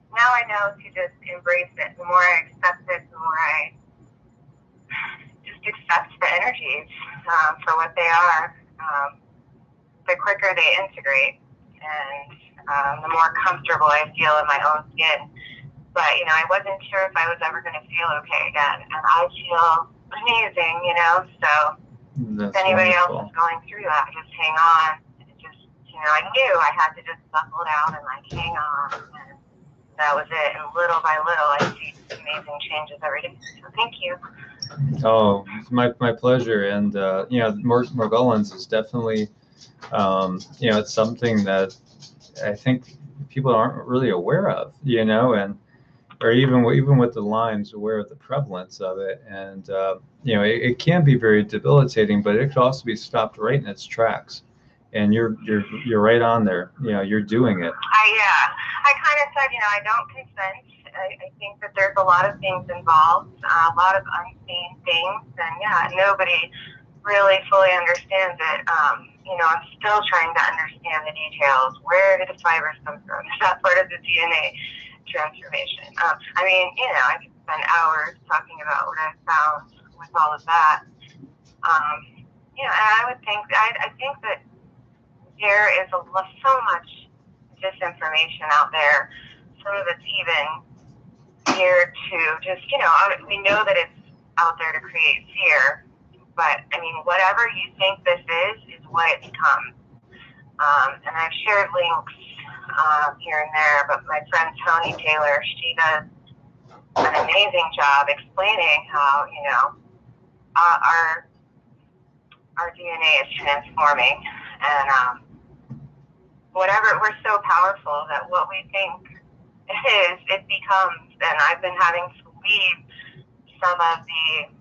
now I know to just embrace it. The more I accept it, the more I just accept the energies for what they are. The quicker they integrate, and the more comfortable I feel in my own skin. But, you know, I wasn't sure if I was ever going to feel okay again. And I feel amazing, you know. So if anybody else is going through that, just hang on. Just, you know, I knew I had to just buckle down and, like, hang on. And that was it. And little by little, I see amazing changes every day. So thank you. Oh, my pleasure. And, you know, Morgellons is definitely, you know, it's something that I think people aren't really aware of, you know, and or even with the Lyme's, aware of the prevalence of it. And you know, it can be very debilitating, but it could also be stopped right in its tracks. And you're right on there. You know, you're doing it. I kind of said, you know, I don't consent. I think that there's a lot of things involved, a lot of unseen things, and yeah, nobody really fully understands it. You know, I'm still trying to understand the details. Where did the fibers come from? Is that part of the DNA transformation? I mean, you know, I could spend hours talking about what I found with all of that. You know, and I think that there is so much disinformation out there. Some of it's even here to just, you know, we know that it's out there to create fear, but I mean, whatever you think this is what it becomes. And I've shared links here and there, but my friend Tony Taylor, she does an amazing job explaining how, you know, our DNA is transforming, and whatever, we're so powerful that what we think is, it becomes. And I've been having to leave some of the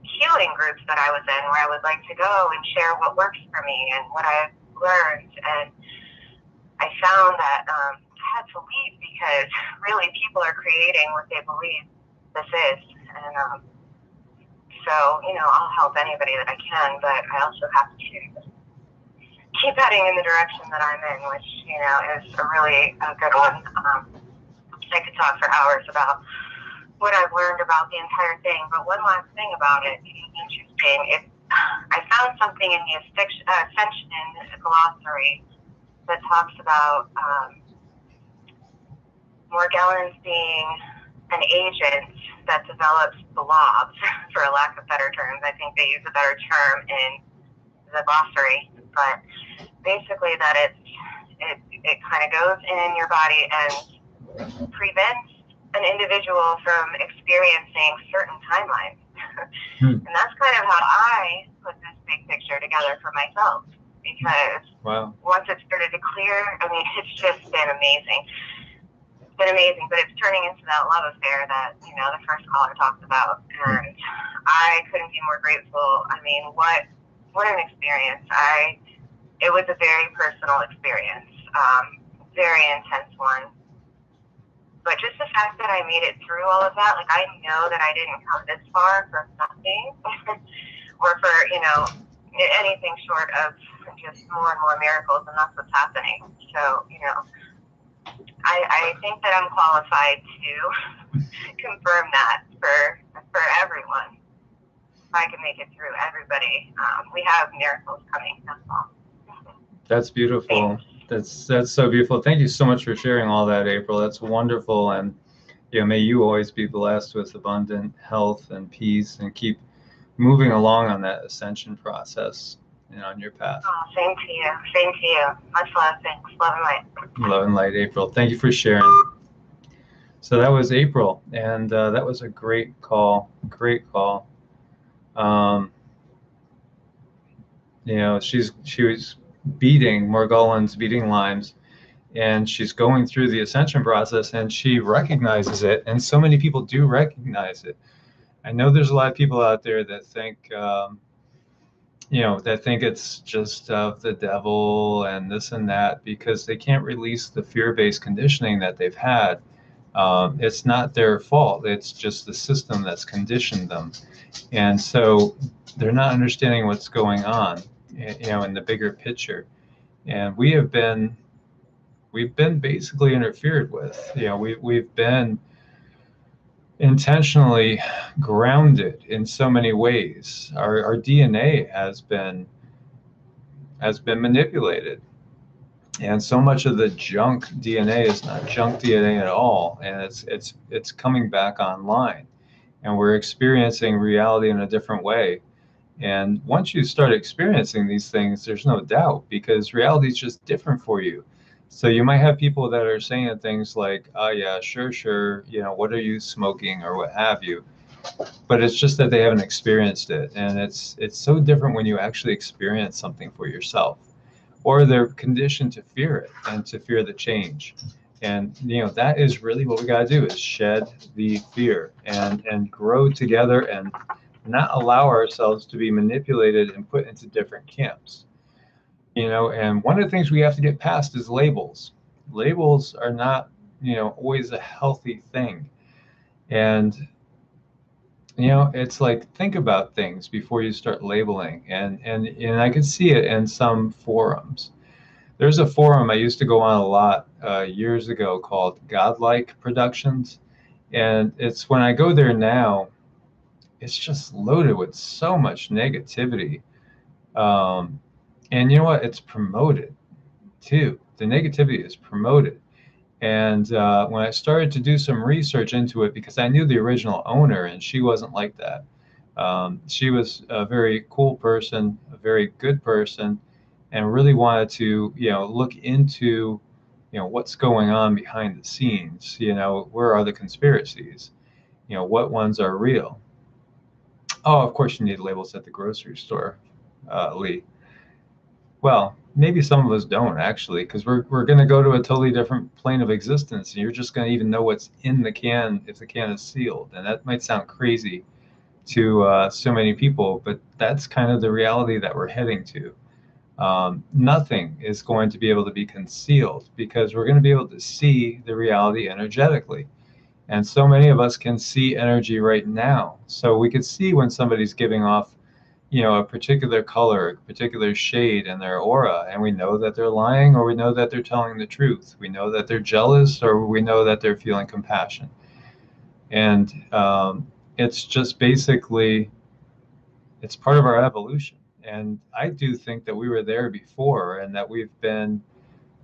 healing groups that I was in, where I would like to go and share what works for me and what I've learned. And I found that I had to leave because really people are creating what they believe this is. And so, you know, I'll help anybody that I can, but I also have to keep heading in the direction that I'm in, which, you know, is a really good one. I could talk for hours about what I've learned about the entire thing, but one last thing about it is interesting. I found something in the ascension glossary that talks about Morgellons being an agent that develops blobs, for a lack of better terms. I think they use a better term in the glossary, but basically that it kind of goes in your body and prevents an individual from experiencing certain timelines. And that's kind of how I put this big picture together for myself, because once it started to clear, I mean, it's just been amazing. It's been amazing, but it's turning into that love affair that, you know, the first caller talked about. And I couldn't be more grateful. I mean, what an experience. It was a very personal experience, very intense one. But just the fact that I made it through all of that, like, I know that I didn't come this far for nothing, or for, you know, anything short of just more and more miracles, and that's what's happening. So, you know, I think that I'm qualified to confirm that for everyone. If I can make it through, everybody, we have miracles coming, that's all. That's beautiful. Thanks. That's so beautiful. Thank you so much for sharing all that, April. That's wonderful. And, you know, may you always be blessed with abundant health and peace, and keep moving along on that ascension process and on your path. Oh, same to you. Same to you. Much love. Thanks. Love and light. Love and light, April. Thank you for sharing. So that was April, and that was a great call. Great call. You know, she was beating Morgellons, beating Lyme's, and she's going through the ascension process, and she recognizes it, and so many people do recognize it. I know there's a lot of people out there that think, you know, that think it's just of the devil and this and that, because they can't release the fear-based conditioning that they've had. It's not their fault. It's just the system that's conditioned them. And so they're not understanding what's going on, you know, in the bigger picture. And we've been basically interfered with. You know, we've been intentionally grounded in so many ways. Our DNA has been manipulated, and so much of the junk DNA is not junk DNA at all, and it's coming back online, and we're experiencing reality in a different way. And once you start experiencing these things, there's no doubt, because reality is just different for you. So you might have people that are saying things like, oh yeah, sure, you know, what are you smoking, or what have you. But it's just that they haven't experienced it. And it's so different when you actually experience something for yourself. Or they're conditioned to fear it and to fear the change. And that is really what we got to do, is shed the fear and grow together and not allow ourselves to be manipulated and put into different camps. And one of the things we have to get past is labels. Labels are not always a healthy thing. And it's like, think about things before you start labeling. And I can see it in some forums. There's a forum I used to go on a lot years ago called Godlike Productions. And it's, when I go there now, it's just loaded with so much negativity. And you know what? It's promoted too. The negativity is promoted. And when I started to do some research into it, because I knew the original owner and she wasn't like that. She was a very cool person, a very good person, and really wanted to, look into, what's going on behind the scenes. Where are the conspiracies? What ones are real? Oh, of course you need labels at the grocery store, Lee. Well, maybe some of us don't, actually, because we're going to go to a totally different plane of existence, and you're just going to even know what's in the can if the can is sealed. And that might sound crazy to so many people, but that's kind of the reality that we're heading to. Nothing is going to be able to be concealed, because we're going to be able to see the reality energetically. And so many of us can see energy right now. So we could see when somebody's giving off a particular color, a particular shade in their aura, and we know that they're lying, or we know that they're telling the truth. We know that they're jealous, or we know that they're feeling compassion. And it's just basically, it's part of our evolution. And I do think that we were there before, and that we've been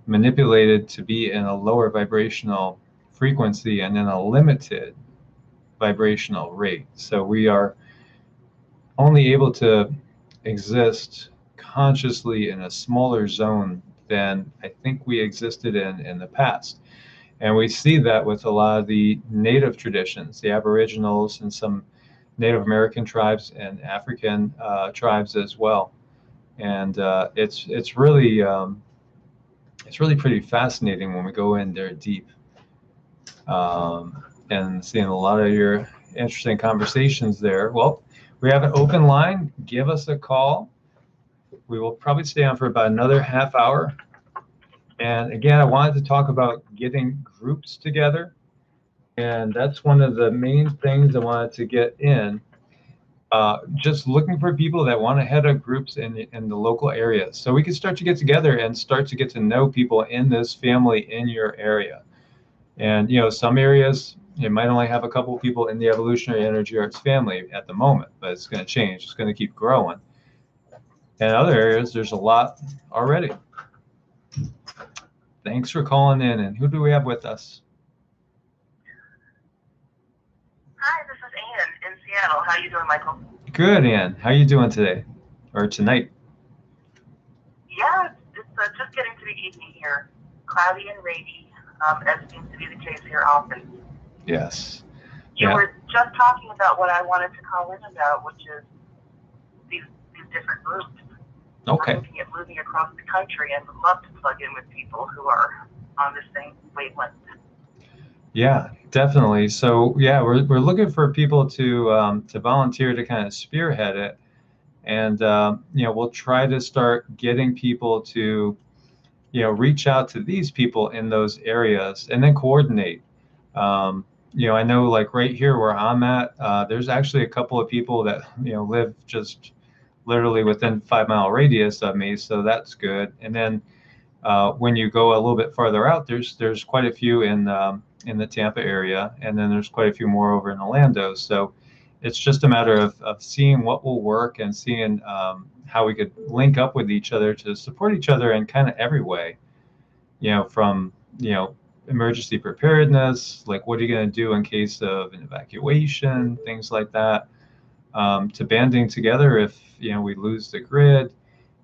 manipulated to be in a lower vibrational frequency and in a limited vibrational rate. So we are only able to exist consciously in a smaller zone than I think we existed in the past. And we see that with a lot of the native traditions, the Aboriginals and some Native American tribes and African tribes as well. And it's really pretty fascinating when we go in there deep, and seeing a lot of your interesting conversations there. Well, we have an open line. Give us a call. We will probably stay on for about another half hour. And again, I wanted to talk about getting groups together. And that's one of the main things I wanted to get in. Just looking for people that want to head up groups in the local areas, so we can start to get together and start to get to know people in this family in your area. And some areas, you might only have a couple of people in the evolutionary energy arts family at the moment, but it's going to change. It's going to keep growing. And other areas, there's a lot already. Thanks for calling in. And who do we have with us? Hi, this is Ann in Seattle. How you doing, Michael? Good, Ann. How you doing today, or tonight? Yeah, it's just getting to the evening here. Cloudy and rainy, as seems to be the case here often. Yes. You were just talking about what I wanted to call in about, which is these different groups. Okay. I'm looking at moving across the country and would love to plug in with people who are on the same wavelength. Yeah, definitely. So yeah, we're looking for people to volunteer to kind of spearhead it, and we'll try to start getting people to reach out to these people in those areas and then coordinate. I know, like right here where I'm at, there's actually a couple of people that live just literally within 5 mile radius of me, so that's good. And then when you go a little bit farther out, there's quite a few in the Tampa area, and then there's quite a few more over in Orlando. So it's just a matter of seeing what will work and seeing how we could link up with each other to support each other in kind of every way, from emergency preparedness, like what are you going to do in case of an evacuation, things like that, to banding together if we lose the grid,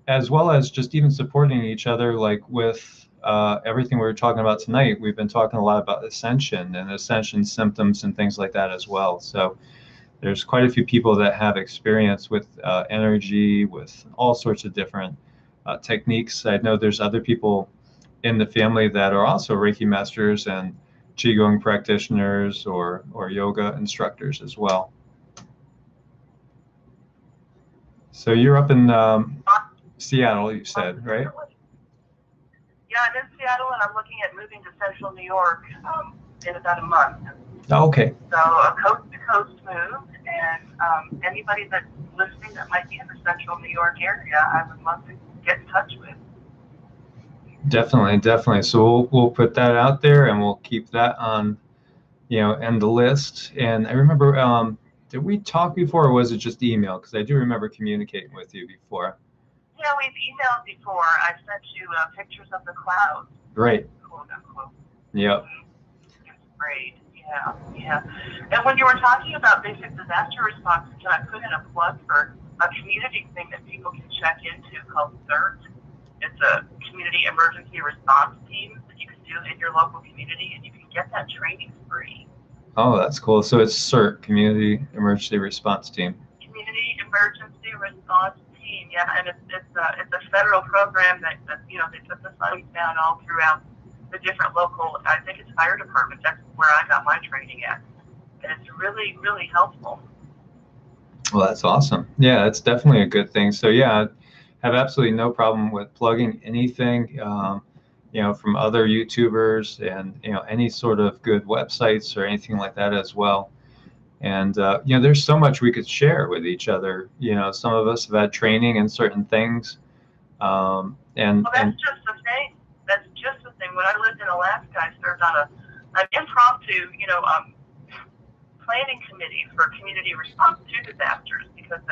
as well as just even supporting each other, like with everything we were talking about tonight. We've been talking a lot about ascension and ascension symptoms and things like that as well. So there's quite a few people that have experience with energy, with all sorts of different techniques. I know there's other people in the family that are also Reiki masters and Qigong practitioners or yoga instructors as well. So you're up in Seattle, you said, right? Yeah, I'm in Seattle, and I'm looking at moving to Central New York in about a month. Oh, okay. So a coast-to-coast move, and anybody that's listening that might be in the Central New York area, I would love to get in touch with. Definitely, definitely. So we'll put that out there, and we'll keep that on, and the list. And I remember, did we talk before, or was it just email? Because I do remember communicating with you before. Yeah, we've emailed before. I sent you pictures of the clouds. Right. Quote unquote. Yep. It's great. Yeah, yeah. And when you were talking about basic disaster response, can I put in a plug for a community thing that people can check into called CERT? It's a community emergency response team that you can do in your local community, and you can get that training free. Oh, that's cool. So it's CERT, Community Emergency Response Team. Community Emergency Response Team, yeah, and it's a federal program that they put the funds down all throughout the different local, I think it's fire departments. That's where I got my training at, and it's really, really helpful. Well, that's awesome. Yeah, that's definitely a good thing. So yeah, I have absolutely no problem with plugging anything, from other YouTubers and, any sort of good websites or anything like that as well. And, there's so much we could share with each other. Some of us have had training in certain things. Well, that's just the thing. That's just the thing. When I lived in Alaska, I served on an impromptu, planning committee for community response to disasters, because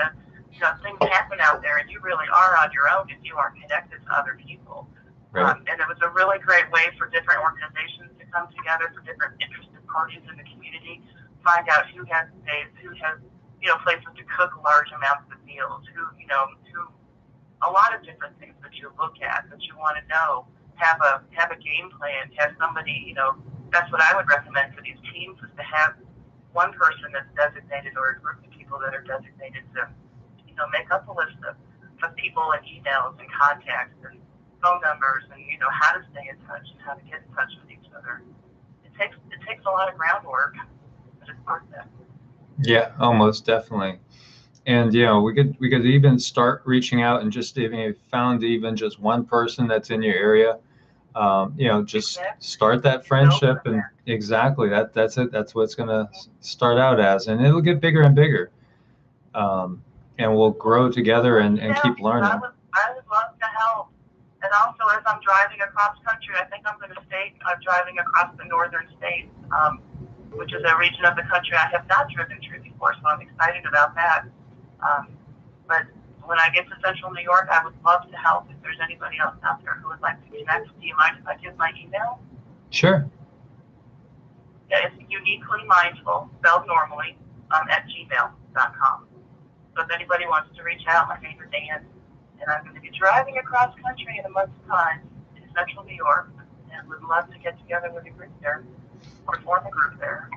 things happen out there, and you really are on your own if you aren't connected to other people. Right. And it was a really great way for different organizations to come together, for different interested parties in the community, find out who has space, who has places to cook large amounts of meals, who a lot of different things that you look at that you want to know. Have a game plan. Have somebody, that's what I would recommend for these teams, is to have one person that's designated, or a group of people that are designated to, make up a list of people and emails and contacts and phone numbers and, how to stay in touch and how to get in touch with each other. It takes a lot of groundwork, but it's worth it. Yeah, almost definitely. And we could even start reaching out, and just even if you found even just one person that's in your area, just start that friendship, and exactly that's it. That's what it's gonna start out as, and it'll get bigger and bigger, and we'll grow together and keep learning. I would love to help. And also, as I'm driving across country, I think I'm driving across the northern states, which is a region of the country I have not driven through before, so I'm excited about that. But when I get to Central New York, I would love to help. If there's anybody else out there who would like to connect, do you mind if I give my email? Sure. Yeah, it's uniquelymindful, spelled normally, at gmail.com. So if anybody wants to reach out, my name is Ann, and I'm going to be driving across country in a month's time to Central New York, and would love to get together with a group there, or form a group there.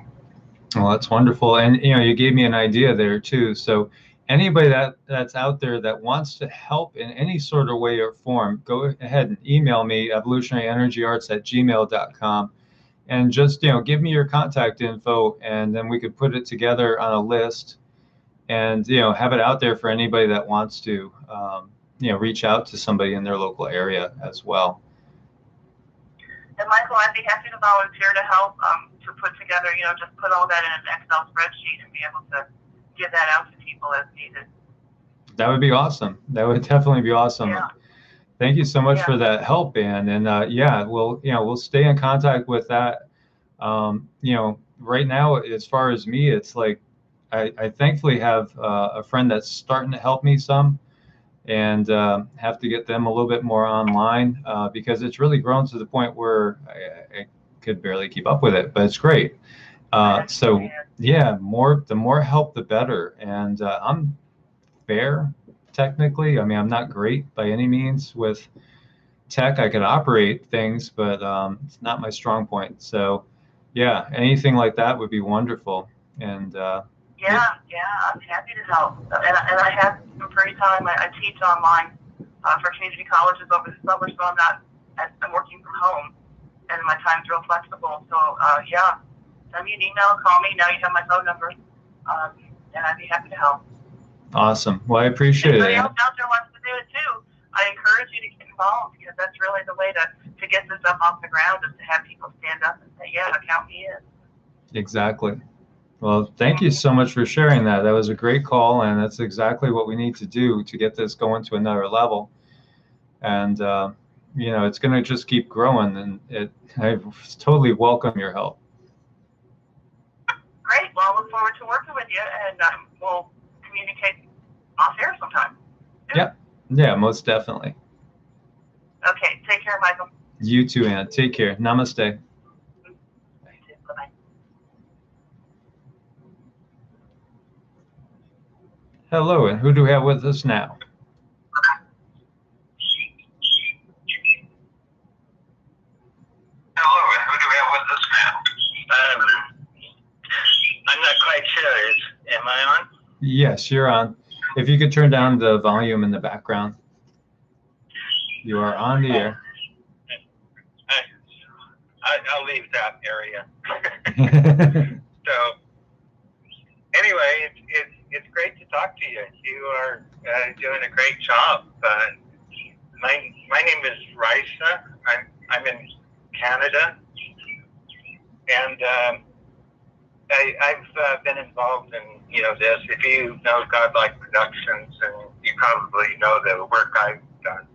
Well, that's wonderful. And, you gave me an idea there too. So anybody that's out there that wants to help in any sort of way or form, go ahead and email me, evolutionaryenergyarts@gmail.com, and just, give me your contact info, and then we could put it together on a list and, have it out there for anybody that wants to, reach out to somebody in their local area as well. And Michael, I'd be happy to volunteer to help, to put together, just put all that in an Excel spreadsheet and be able to give that out to people as needed. That would be awesome. That would definitely be awesome. Yeah. Thank you so much for that help, Ann. And we'll stay in contact with that. Right now, as far as me, it's like I thankfully have a friend that's starting to help me some, and have to get them a little bit more online, because it's really grown to the point where I could barely keep up with it, but it's great. So yeah, the more help, the better. And I'm fair, technically. I mean, I'm not great by any means with tech. I could operate things, but it's not my strong point. So yeah, anything like that would be wonderful. And yeah, I'm happy to help. And I have some free time. I teach online for community colleges over the summer, so I'm I'm working from home, and my time's real flexible. So, yeah, send me an email, call me. Now you have my phone number, and I'd be happy to help. Awesome. Well, I appreciate Anybody it. else out there wants to do it too, I encourage you to get involved, because that's really the way to get this up off the ground, is to have people stand up and say, yeah, count me in. Exactly. Well, thank you so much for sharing that. That was a great call, and that's exactly what we need to do to get this going to another level. And, you know, it's going to just keep growing, and I totally welcome your help. Great. Well, I look forward to working with you, and we'll communicate off air sometime. Yeah. Yeah, most definitely. Okay. Take care, Michael. You too, Ann. Take care. Namaste. Bye-bye. Hello, and who do we have with us now? Hello, and who do we have with us now? I'm not quite sure. Am I on? Yes, you're on. If you could turn down the volume in the background. You are on the air. I'll leave that area. So, anyway, it's great to talk to you. You are doing a great job. My name is Raisa. I'm in Canada, and I've been involved in this. If you know Godlike Productions, and you probably know the work I've done,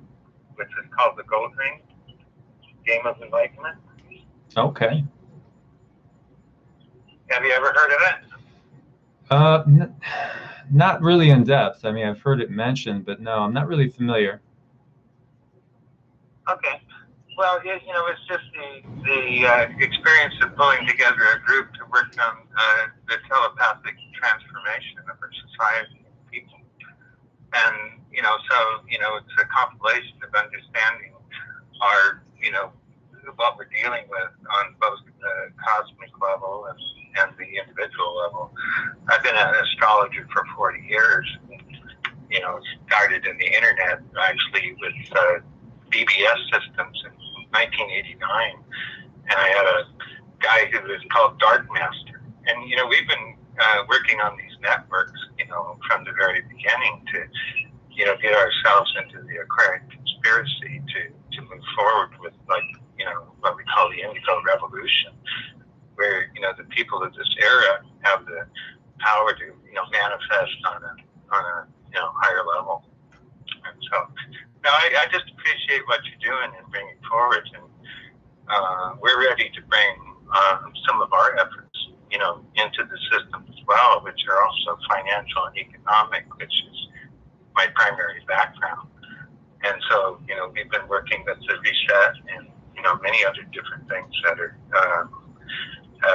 which is called the Gold Ring, Game of Enlightenment. Okay. Have you ever heard of it? Not really in depth. I mean, I've heard it mentioned, but no, I'm not really familiar. Okay. Well, it's just the experience of pulling together a group to work on the telepathic transformation of our society and people. And, it's a compilation of understanding our, what we're dealing with on both the cosmic level and the individual level. I've been an astrologer for 40 years. Started in the internet, actually, with BBS systems in 1989. And I had a guy who was called Dark Master. And, we've been working on these networks, from the very beginning to, get ourselves into the Aquarian conspiracy to move forward with, what we call the Indigo Revolution, where, the people of this era have the power to, manifest on a higher level. And so, no, I just appreciate what you're doing and bringing forward, and we're ready to bring some of our efforts, into the system as well, which are also financial and economic, which is my primary background. And so, we've been working with the reset and, many other different things that are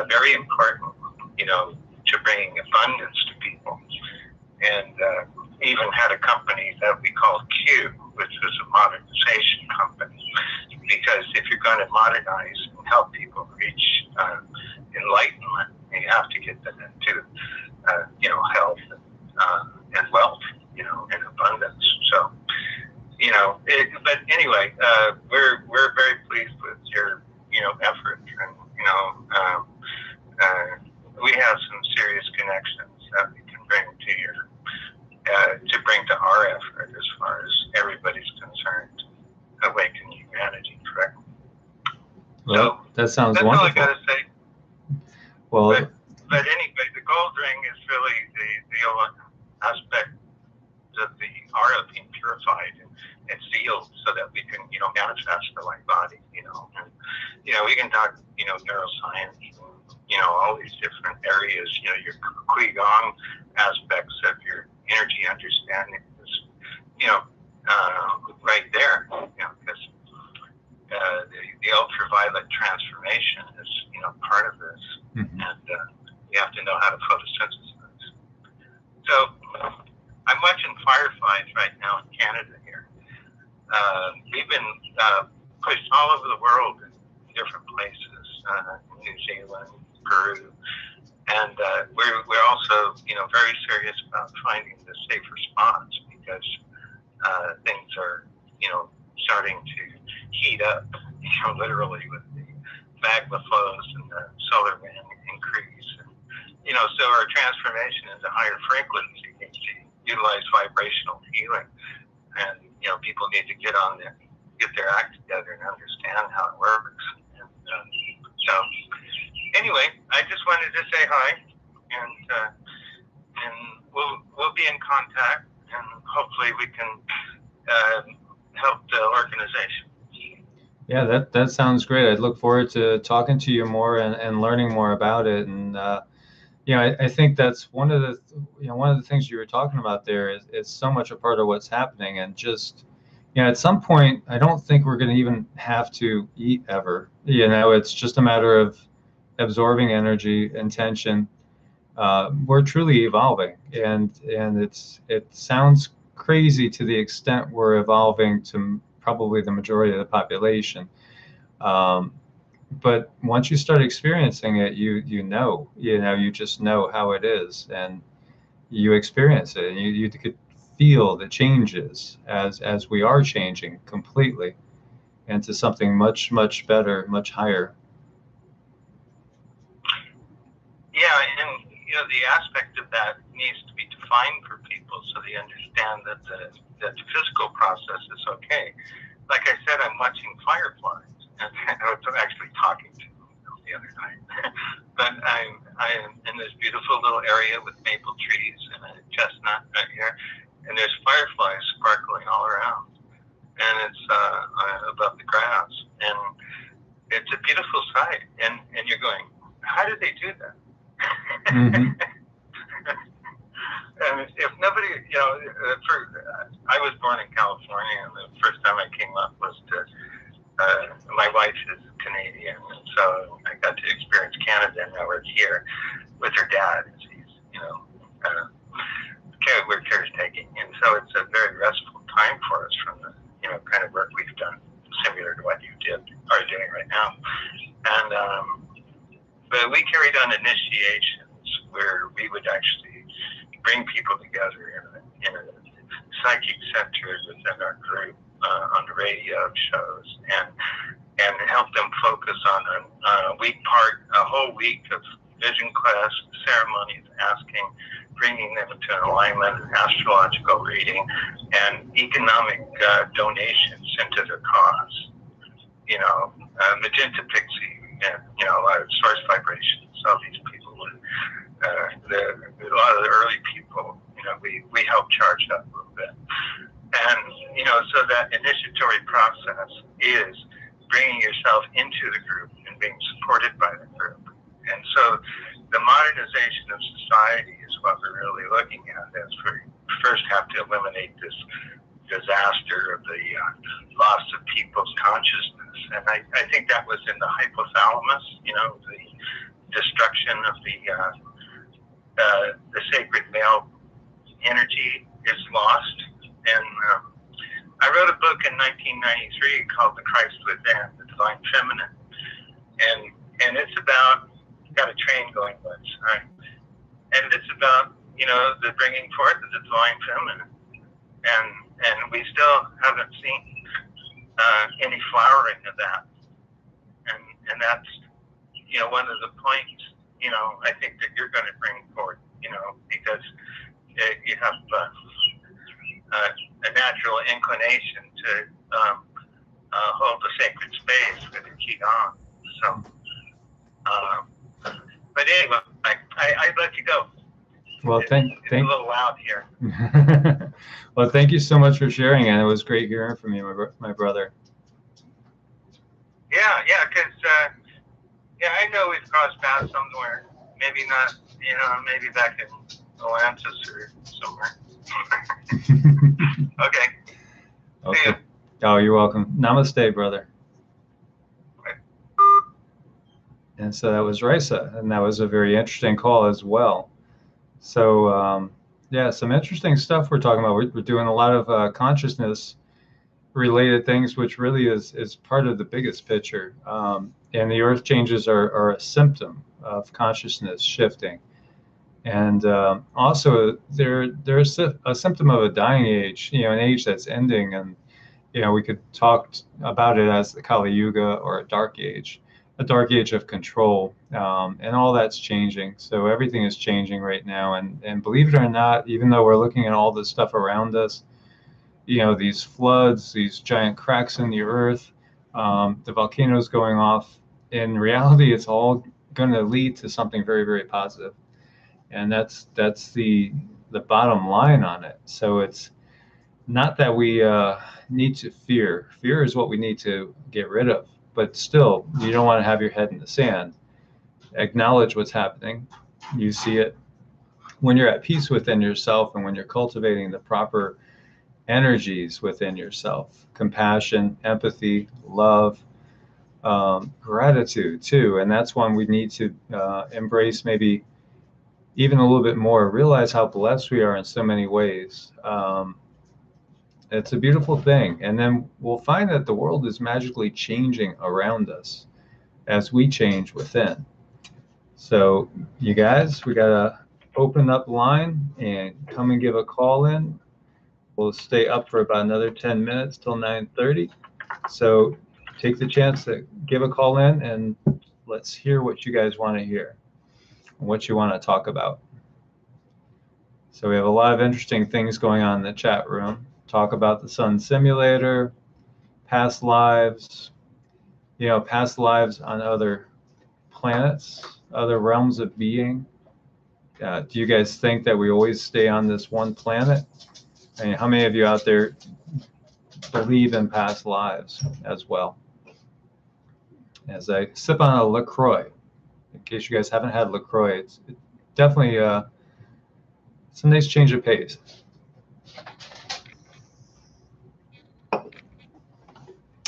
very important, to bringing abundance to people. And even had a company that we called Q, which was a modernization company, because if you're going to modernize and help people reach enlightenment, you have to get them into, health and wealth, and abundance. So, but anyway, we're very pleased with your, effort, and we have some serious connections that we can bring to your. To bring to our effort as far as everybody's concerned, awakening humanity, correct? Well, so, that sounds that's wonderful. That's all I got to say. Well, but anyway, the gold ring is really the aspect of the aura being purified and sealed so that we can, manifest the light body, and, we can talk, neuroscience, and, all these different areas, your Qigong aspects of your energy understanding is, right there, because the ultraviolet transformation is, part of this, and you have to know how to photosynthesize. So I'm watching fireflies right now in Canada here. We've been pushed all over the world in different places, New Zealand, Peru, and we're also, very serious about finding the safer spots, because things are, starting to heat up, literally with the magma flows and the solar wind increase. And, so our transformation into higher frequency needs to utilize vibrational healing. And, people need to get their act together and understand how it works. And so anyway, I just wanted to say hi, and we'll be in contact, and hopefully we can help the organization. Yeah, that sounds great. I look forward to talking to you more and learning more about it. And I think that's one of the things you were talking about there is so much a part of what's happening. And just at some point, I don't think we're going to even have to eat ever. It's just a matter of absorbing energy, intention. We're truly evolving, and it sounds crazy to the extent we're evolving to probably the majority of the population. But once you start experiencing it, you just know how it is, and you experience it, and you could feel the changes as we are changing completely into something much, much better, much higher. Yeah, and the aspect of that needs to be defined for people so they understand that the physical process is okay. Like I said, I'm watching fireflies, and I was actually talking to them the other night. But I am in this beautiful little area with maple trees and a chestnut right here, and there's fireflies sparkling all around, and it's above the grass, and it's a beautiful sight. And you're going, how did they do that? Mm-hmm. And if nobody, I was born in California, and the first time I came up was to, my wife is Canadian, and so I got to experience Canada, and now we're here with her dad. He's, we're caretaking, and so it's a very restful time for us from the, kind of work we've done, similar to what you are doing right now. And, but we carried on initiations where we would actually bring people together in a psychic center within our group on the radio shows, and help them focus on a whole week of vision class ceremonies, bringing them into an alignment, an astrological reading, and economic donations into their cause. Magenta Pixie, source vibrations. So these people would, a lot of the early people, we help charge up a little bit. And, so that initiatory process is bringing yourself into the group and being supported by the group. And so the modernization of society is what we're really looking at, as we first have to eliminate this disaster of the loss of people's consciousness. And I think that was in the hypothalamus, the destruction of the sacred male energy is lost. And I wrote a book in 1993 called The Christ Within, The Divine Feminine. And it's about, got a train going once, right? And it's about, the bringing forth of the Divine Feminine. And we still haven't seen any flowering of that. And that's, one of the points, I think that you're going to bring forward, because you have a natural inclination to hold the sacred space with your qigong. So, but anyway, I'd let you go. Well, it's a little loud here. Well, thank you so much for sharing, and it was great hearing from you, my brother. Yeah, because I know we've crossed paths somewhere. Maybe not, maybe back in Atlantis or somewhere. Okay. See you. Oh, you're welcome. Namaste, brother. Right. And so that was Raisa, and that was a very interesting call as well. So, some interesting stuff we're talking about. We're doing a lot of consciousness-related things, which really is part of the biggest picture. And the Earth changes are a symptom of consciousness shifting. And also, they're a symptom of a dying age, an age that's ending. And we could talk about it as the Kali Yuga or a dark age of control, and all that's changing. So everything is changing right now, and believe it or not, even though we're looking at all this stuff around us, these floods, these giant cracks in the earth, the volcanoes going off, in reality, it's all going to lead to something very, very positive. And that's the bottom line on it. So it's not that we need to fear. Fear is what we need to get rid of. But still, you don't want to have your head in the sand. Acknowledge what's happening. You see it. When you're at peace within yourself and when you're cultivating the proper energies within yourself, compassion, empathy, love, gratitude too. And that's one we need to embrace, maybe even a little bit more, realize how blessed we are in so many ways. It's a beautiful thing. And then we'll find that the world is magically changing around us as we change within. So you guys, we got to open up the line and come and give a call in. We'll stay up for about another 10 minutes till 9:30. So take the chance to give a call in and let's hear what you guys want to hear, what you want to talk about. So we have a lot of interesting things going on in the chat room. Talk about the sun simulator, past lives, past lives on other planets, other realms of being. Do you guys think that we always stay on this one planet? I mean, how many of you out there believe in past lives as well? As I sip on a LaCroix, in case you guys haven't had LaCroix, it's definitely it's a nice change of pace.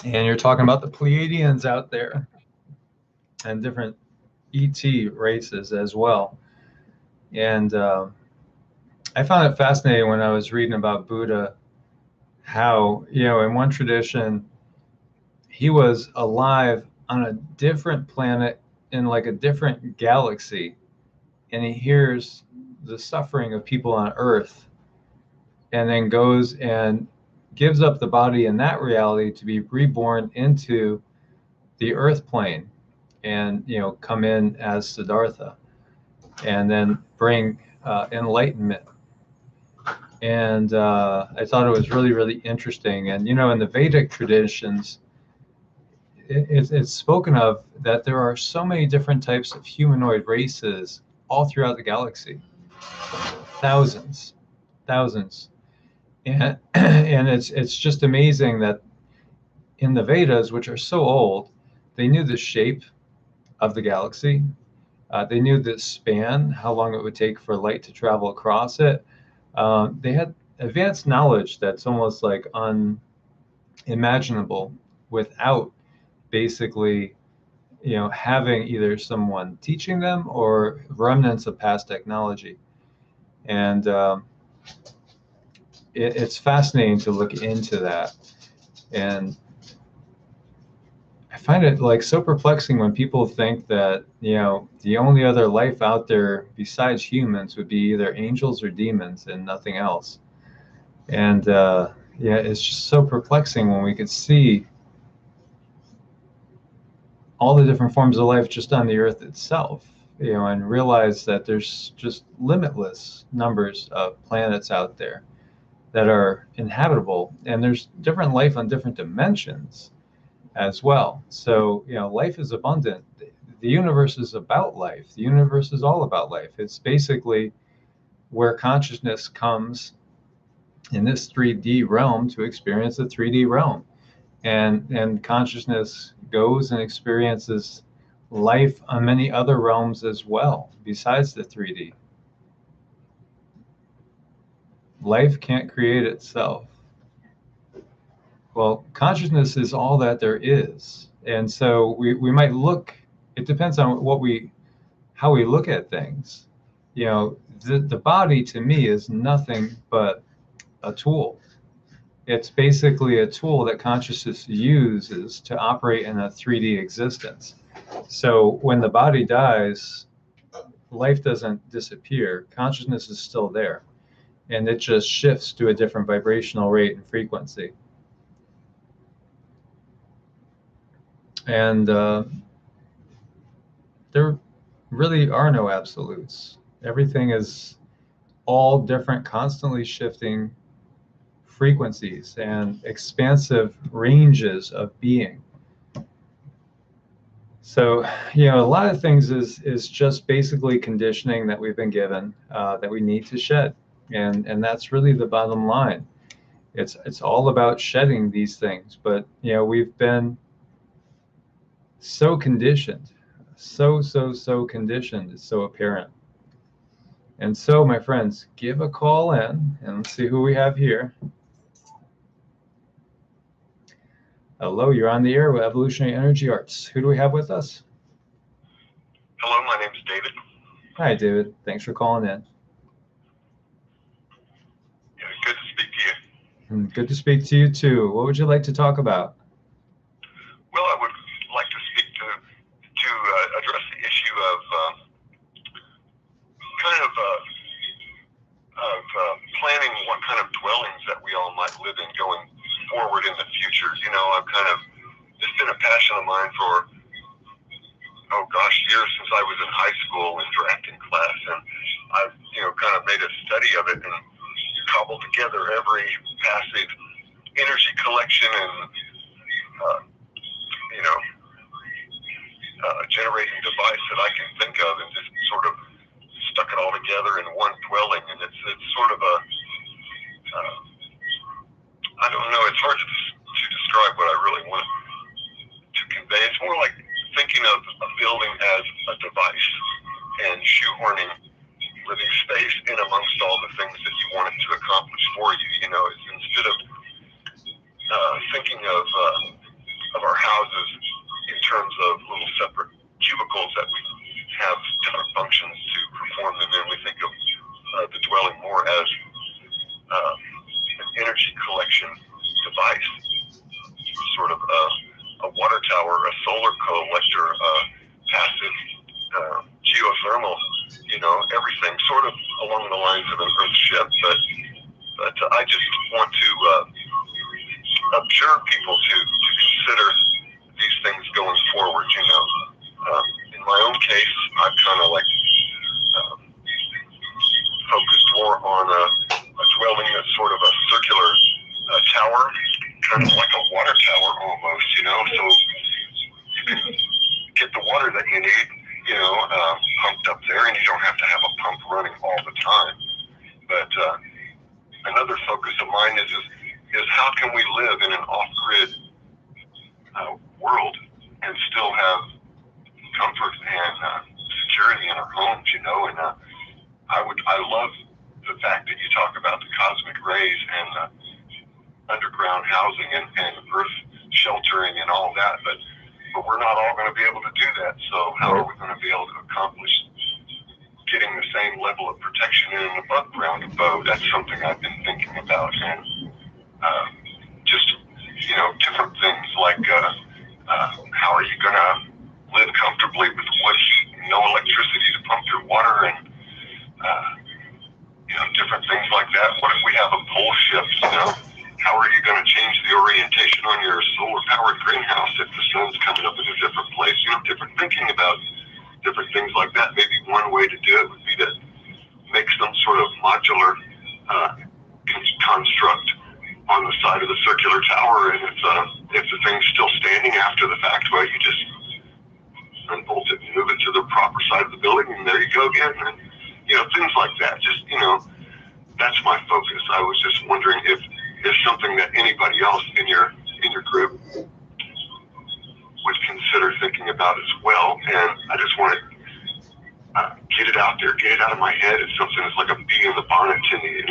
And you're talking about the Pleiadians out there and different ET races as well. And I found it fascinating when I was reading about Buddha, how, in one tradition, he was alive on a different planet in like a different galaxy. And he hears the suffering of people on Earth and then goes and gives up the body in that reality to be reborn into the Earth plane and, come in as Siddhartha and then bring enlightenment. And I thought it was really, really interesting. And, in the Vedic traditions, it's spoken of that there are so many different types of humanoid races all throughout the galaxy. Thousands. And it's just amazing that in the Vedas, which are so old, they knew the shape of the galaxy. They knew the span, how long it would take for light to travel across it. They had advanced knowledge that's almost like unimaginable without basically, having either someone teaching them or remnants of past technology. And it's fascinating to look into that. And I find it like so perplexing when people think that, the only other life out there besides humans would be either angels or demons and nothing else. And it's just so perplexing when we could see all the different forms of life just on the earth itself, and realize that there's just limitless numbers of planets out there that are inhabitable, and there's different life on different dimensions as well. So, life is abundant. The universe is about life. The universe is all about life. It's basically where consciousness comes in this 3D realm to experience the 3D realm. And consciousness goes and experiences life on many other realms as well, besides the 3D. Life can't create itself. Well, consciousness is all that there is. And so we might look, it depends on how we look at things. The body to me is nothing but a tool. It's basically a tool that consciousness uses to operate in a 3D existence. So when the body dies, life doesn't disappear. Consciousness is still there. And it just shifts to a different vibrational rate and frequency. And there really are no absolutes. Everything is all different, constantly shifting frequencies and expansive ranges of being. So, you know, a lot of things is just basically conditioning that we've been given that we need to shed, and that's really the bottom line. It's all about shedding these things, but you know, we've been so conditioned, so conditioned. It's so apparent. And so, my friends, give a call in, and let's see who we have here. Hello, you're on the air with Evolutionary Energy Arts. Who do we have with us? Hello, my name is David. Hi, David. Thanks for calling in. Yeah, good to speak to you. Good to speak to you, too. What would you like to talk about? Well, I would like to speak to address the issue of planning what kind of dwellings that we all might live in going forward in the future. You know, it's been a passion of mine for, years since I was in high school in drafting class, and I've, kind of made a study of it and cobbled together every passive energy collection and, generating device that I can think of, and just sort of stuck it all together in one dwelling. And it's sort of a, I don't know, it's hard to describe what I really want to convey. It's more like thinking of a building as a device and shoehorning living space in amongst all the things that you want it to accomplish for you. You know, it's instead of thinking of our houses in terms of little separate cubicles that we have different functions to perform them in, we think of the dwelling more as an energy collection device, sort of a water tower, a solar collector, passive geothermal, everything sort of along the lines of an Earth ship. But I just want to observe people to consider these things going forward. In my own case, I've kind of like focused more on a dwelling that's sort of a circular tower, kind of like a water tower almost, so you can get the water that you need, pumped up there, and you don't have to have a pump running all the time. But another focus of mine is how can we live in an off-grid world and still have comfort and security in our homes, and I love the fact that you talk about the cosmic rays and underground housing and earth sheltering and all that, but we're not all going to be able to do that. So how are we going to be able to accomplish getting the same level of protection in an above ground abode? That's something I've been thinking about, and just different things like how are you going to live comfortably with wood heat and no electricity to pump your water, and different things like that. What if we have a pole shift? How are you going to change the orientation on your solar-powered greenhouse if the sun's coming up in a different place? Different thinking about different things like that. Maybe one way to do it would be to make some sort of modular construct on the side of the circular tower, and if the thing's still standing after the fact, well, you just unbolt it and move it to the proper side of the building, and there you go again. And things like that. Just that's my focus. I was just wondering if something that anybody else in your group would consider thinking about as well. And I just want to get it out there, get it out of my head. It's something that's like a bee in the bonnet to me.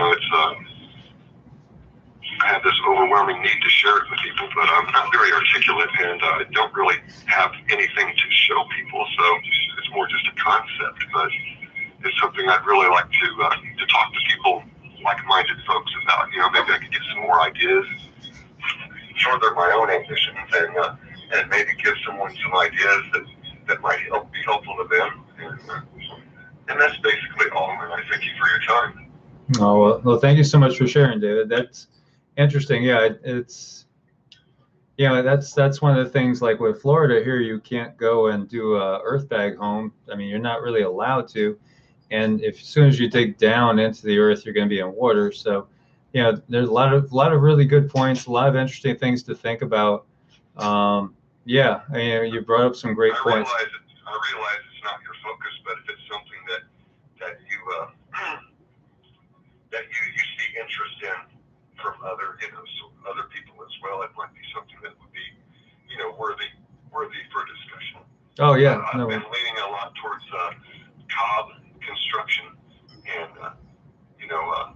I have this overwhelming need to share it with people, but I'm not very articulate, and I don't really have anything to show people. So it's more just a concept, but it's something I'd really like to talk to people, like-minded folks about. Maybe I could get some more ideas, further my own ambitions, and maybe give someone some ideas that might be helpful to them. And that's basically all. And I thank you for your time. Oh, well, thank you so much for sharing, David. That's interesting. Yeah, Yeah, that's one of the things, like with Florida here, you can't go and do a earth bag home. I mean, you're not really allowed to. And if as soon as you dig down into the earth, you're going to be in water. So, you know, there's a lot of really good points, a lot of interesting things to think about. Yeah, I mean, you brought up some great points. I realize it's not your focus, but if it's something that you that you see interest in from other other people as well, it might be something that would be worthy for discussion. Oh yeah, I've been leaning a lot towards cob construction and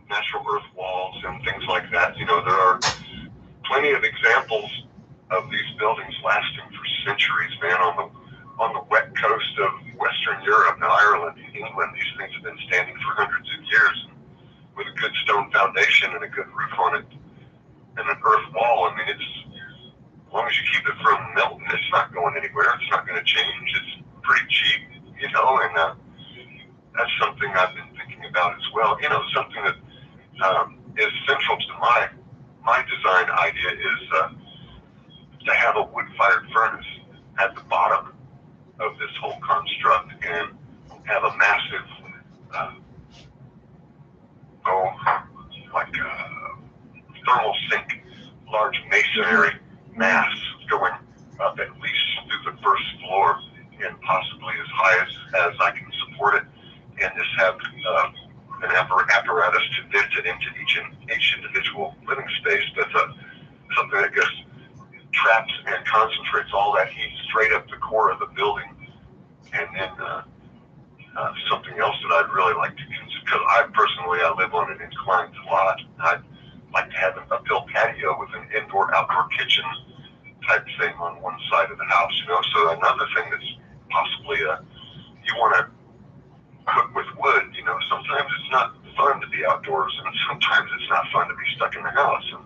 natural earth walls and things like that. You know, there are plenty of examples of these buildings lasting for centuries, man. On the wet coast of Western Europe and Ireland and England, these things have been standing for hundreds of years with a good stone foundation and a good roof on it and an earth wall. I mean, as long as you keep it from melting, it's not going anywhere. It's not going to change. It's pretty cheap, and that's something I've been thinking about as well. You know, something that is central to my design idea is to have a wood-fired furnace at the bottom of this whole construct and have a massive, thermal sink, large masonry mass going up at least through the first floor and possibly as high as I can support it, and just have an apparatus to vent it into each individual living space. That's something that just traps and concentrates all that heat straight up the core of the building. And then something else that I'd really like to consider, because I live on an inclined lot. I'd like to have a built patio with an indoor-outdoor kitchen type thing on one side of the house, So another thing that's possibly you want to cook with wood, sometimes it's not fun to be outdoors, and sometimes it's not fun to be stuck in the house, and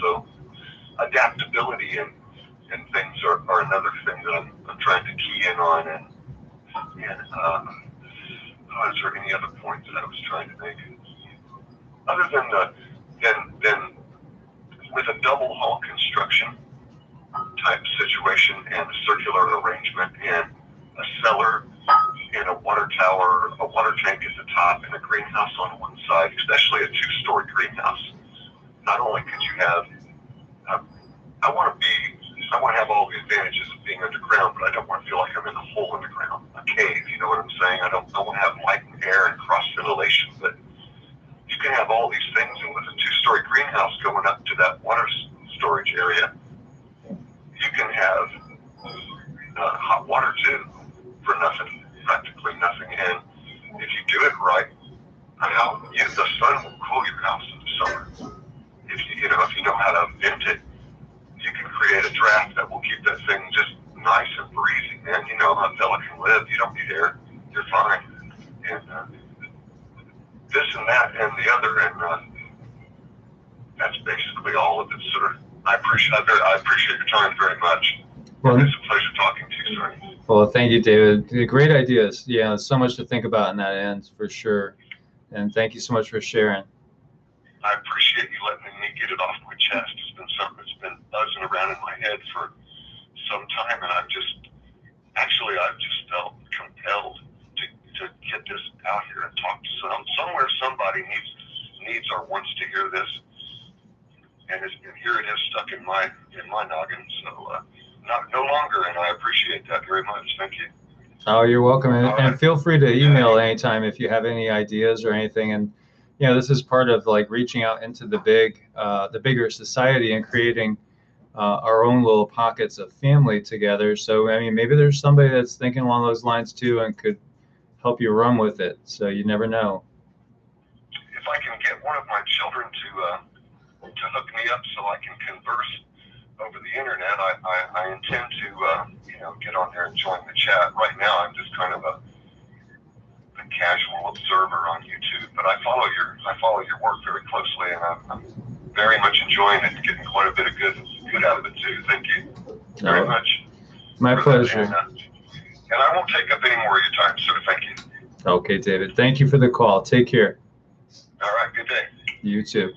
so adaptability and things are another thing that I'm trying to key in on, and is there any other point that I was trying to make? Other than with a double hull construction type situation and a circular arrangement and a cellar and a water tower, a water tank at the top, and a greenhouse on one side, especially a 2-story greenhouse. Not only could you have, I want to have all the advantages of being underground, but I don't want to feel like I'm in a hole in the ground, a cave. You know what I'm saying? I want to have light and air and cross ventilation, but you can have all these things, and with a 2-story greenhouse going up to that water storage area, you can have hot water too for nothing, practically nothing. And if you do it right, the sun will cool your house in the summer. If you know how to vent it, you can create a draft that will keep that thing just nice and breezy. And how a fella can live. You don't need air. You're fine. And this and that and the other, and that's basically all of it. Sort of. I appreciate your time very much. Well, it's a pleasure talking to you, sir. Well, thank you, David. Great ideas. Yeah, so much to think about in that end, for sure. And thank you so much for sharing. I appreciate you letting me get it off my chest. It's been something that's been buzzing around in my head for some time, and I've just felt compelled to get this out here and talk to somewhere somebody needs or wants to hear this, and here it is stuck in my noggin. So no longer, and I appreciate that very much. Thank you. Oh, you're welcome, and feel free to email anytime if you have any ideas or anything. And this is part of like reaching out into the bigger society and creating our own little pockets of family together. So I mean, maybe there's somebody that's thinking along those lines too and could help you run with it. So you never know. If I can get one of my children to hook me up so I can converse over the internet, I intend to get on there and join the chat. Right now, I'm just kind of a casual observer on YouTube, but I follow your work very closely, and I'm very much enjoying it, getting quite a bit of good out of it too. Thank you very much. My pleasure. And I won't take up any more of your time, sir. Thank you. Okay, David. Thank you for the call. Take care. All right. Good day. You too.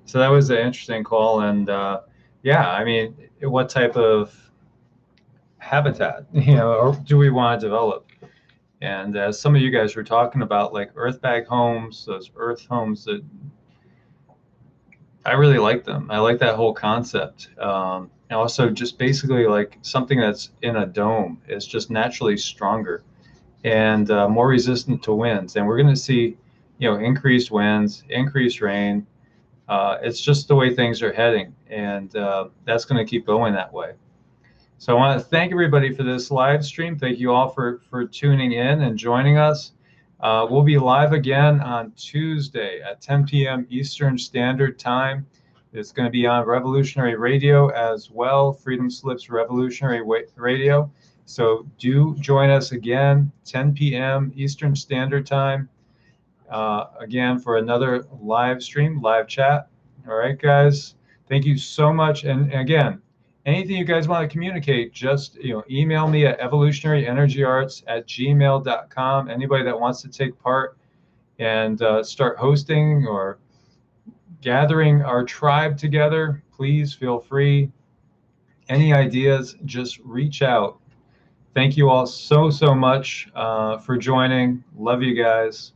So that was an interesting call, and yeah, I mean, what type of habitat, or do we want to develop? And as some of you guys were talking about, like earth bag homes, those earth homes, that I really like them. I like that whole concept. And also just basically like something that's in a dome is just naturally stronger and more resistant to winds. And we're going to see, increased winds, increased rain. It's just the way things are heading, and that's going to keep going that way. So I want to thank everybody for this live stream. Thank you all for tuning in and joining us. We'll be live again on Tuesday at 10 p.m. Eastern Standard Time. It's going to be on Revolutionary Radio as well, Freedom Slips Revolutionary Radio. So do join us again, 10 p.m. Eastern Standard Time, again for another live stream, live chat. All right, guys. Thank you so much. And again, anything you guys want to communicate, just email me at evolutionaryenergyarts@gmail.com. Anybody that wants to take part and start hosting or gathering our tribe together, please feel free. Any ideas, just reach out. Thank you all so much for joining. Love you guys.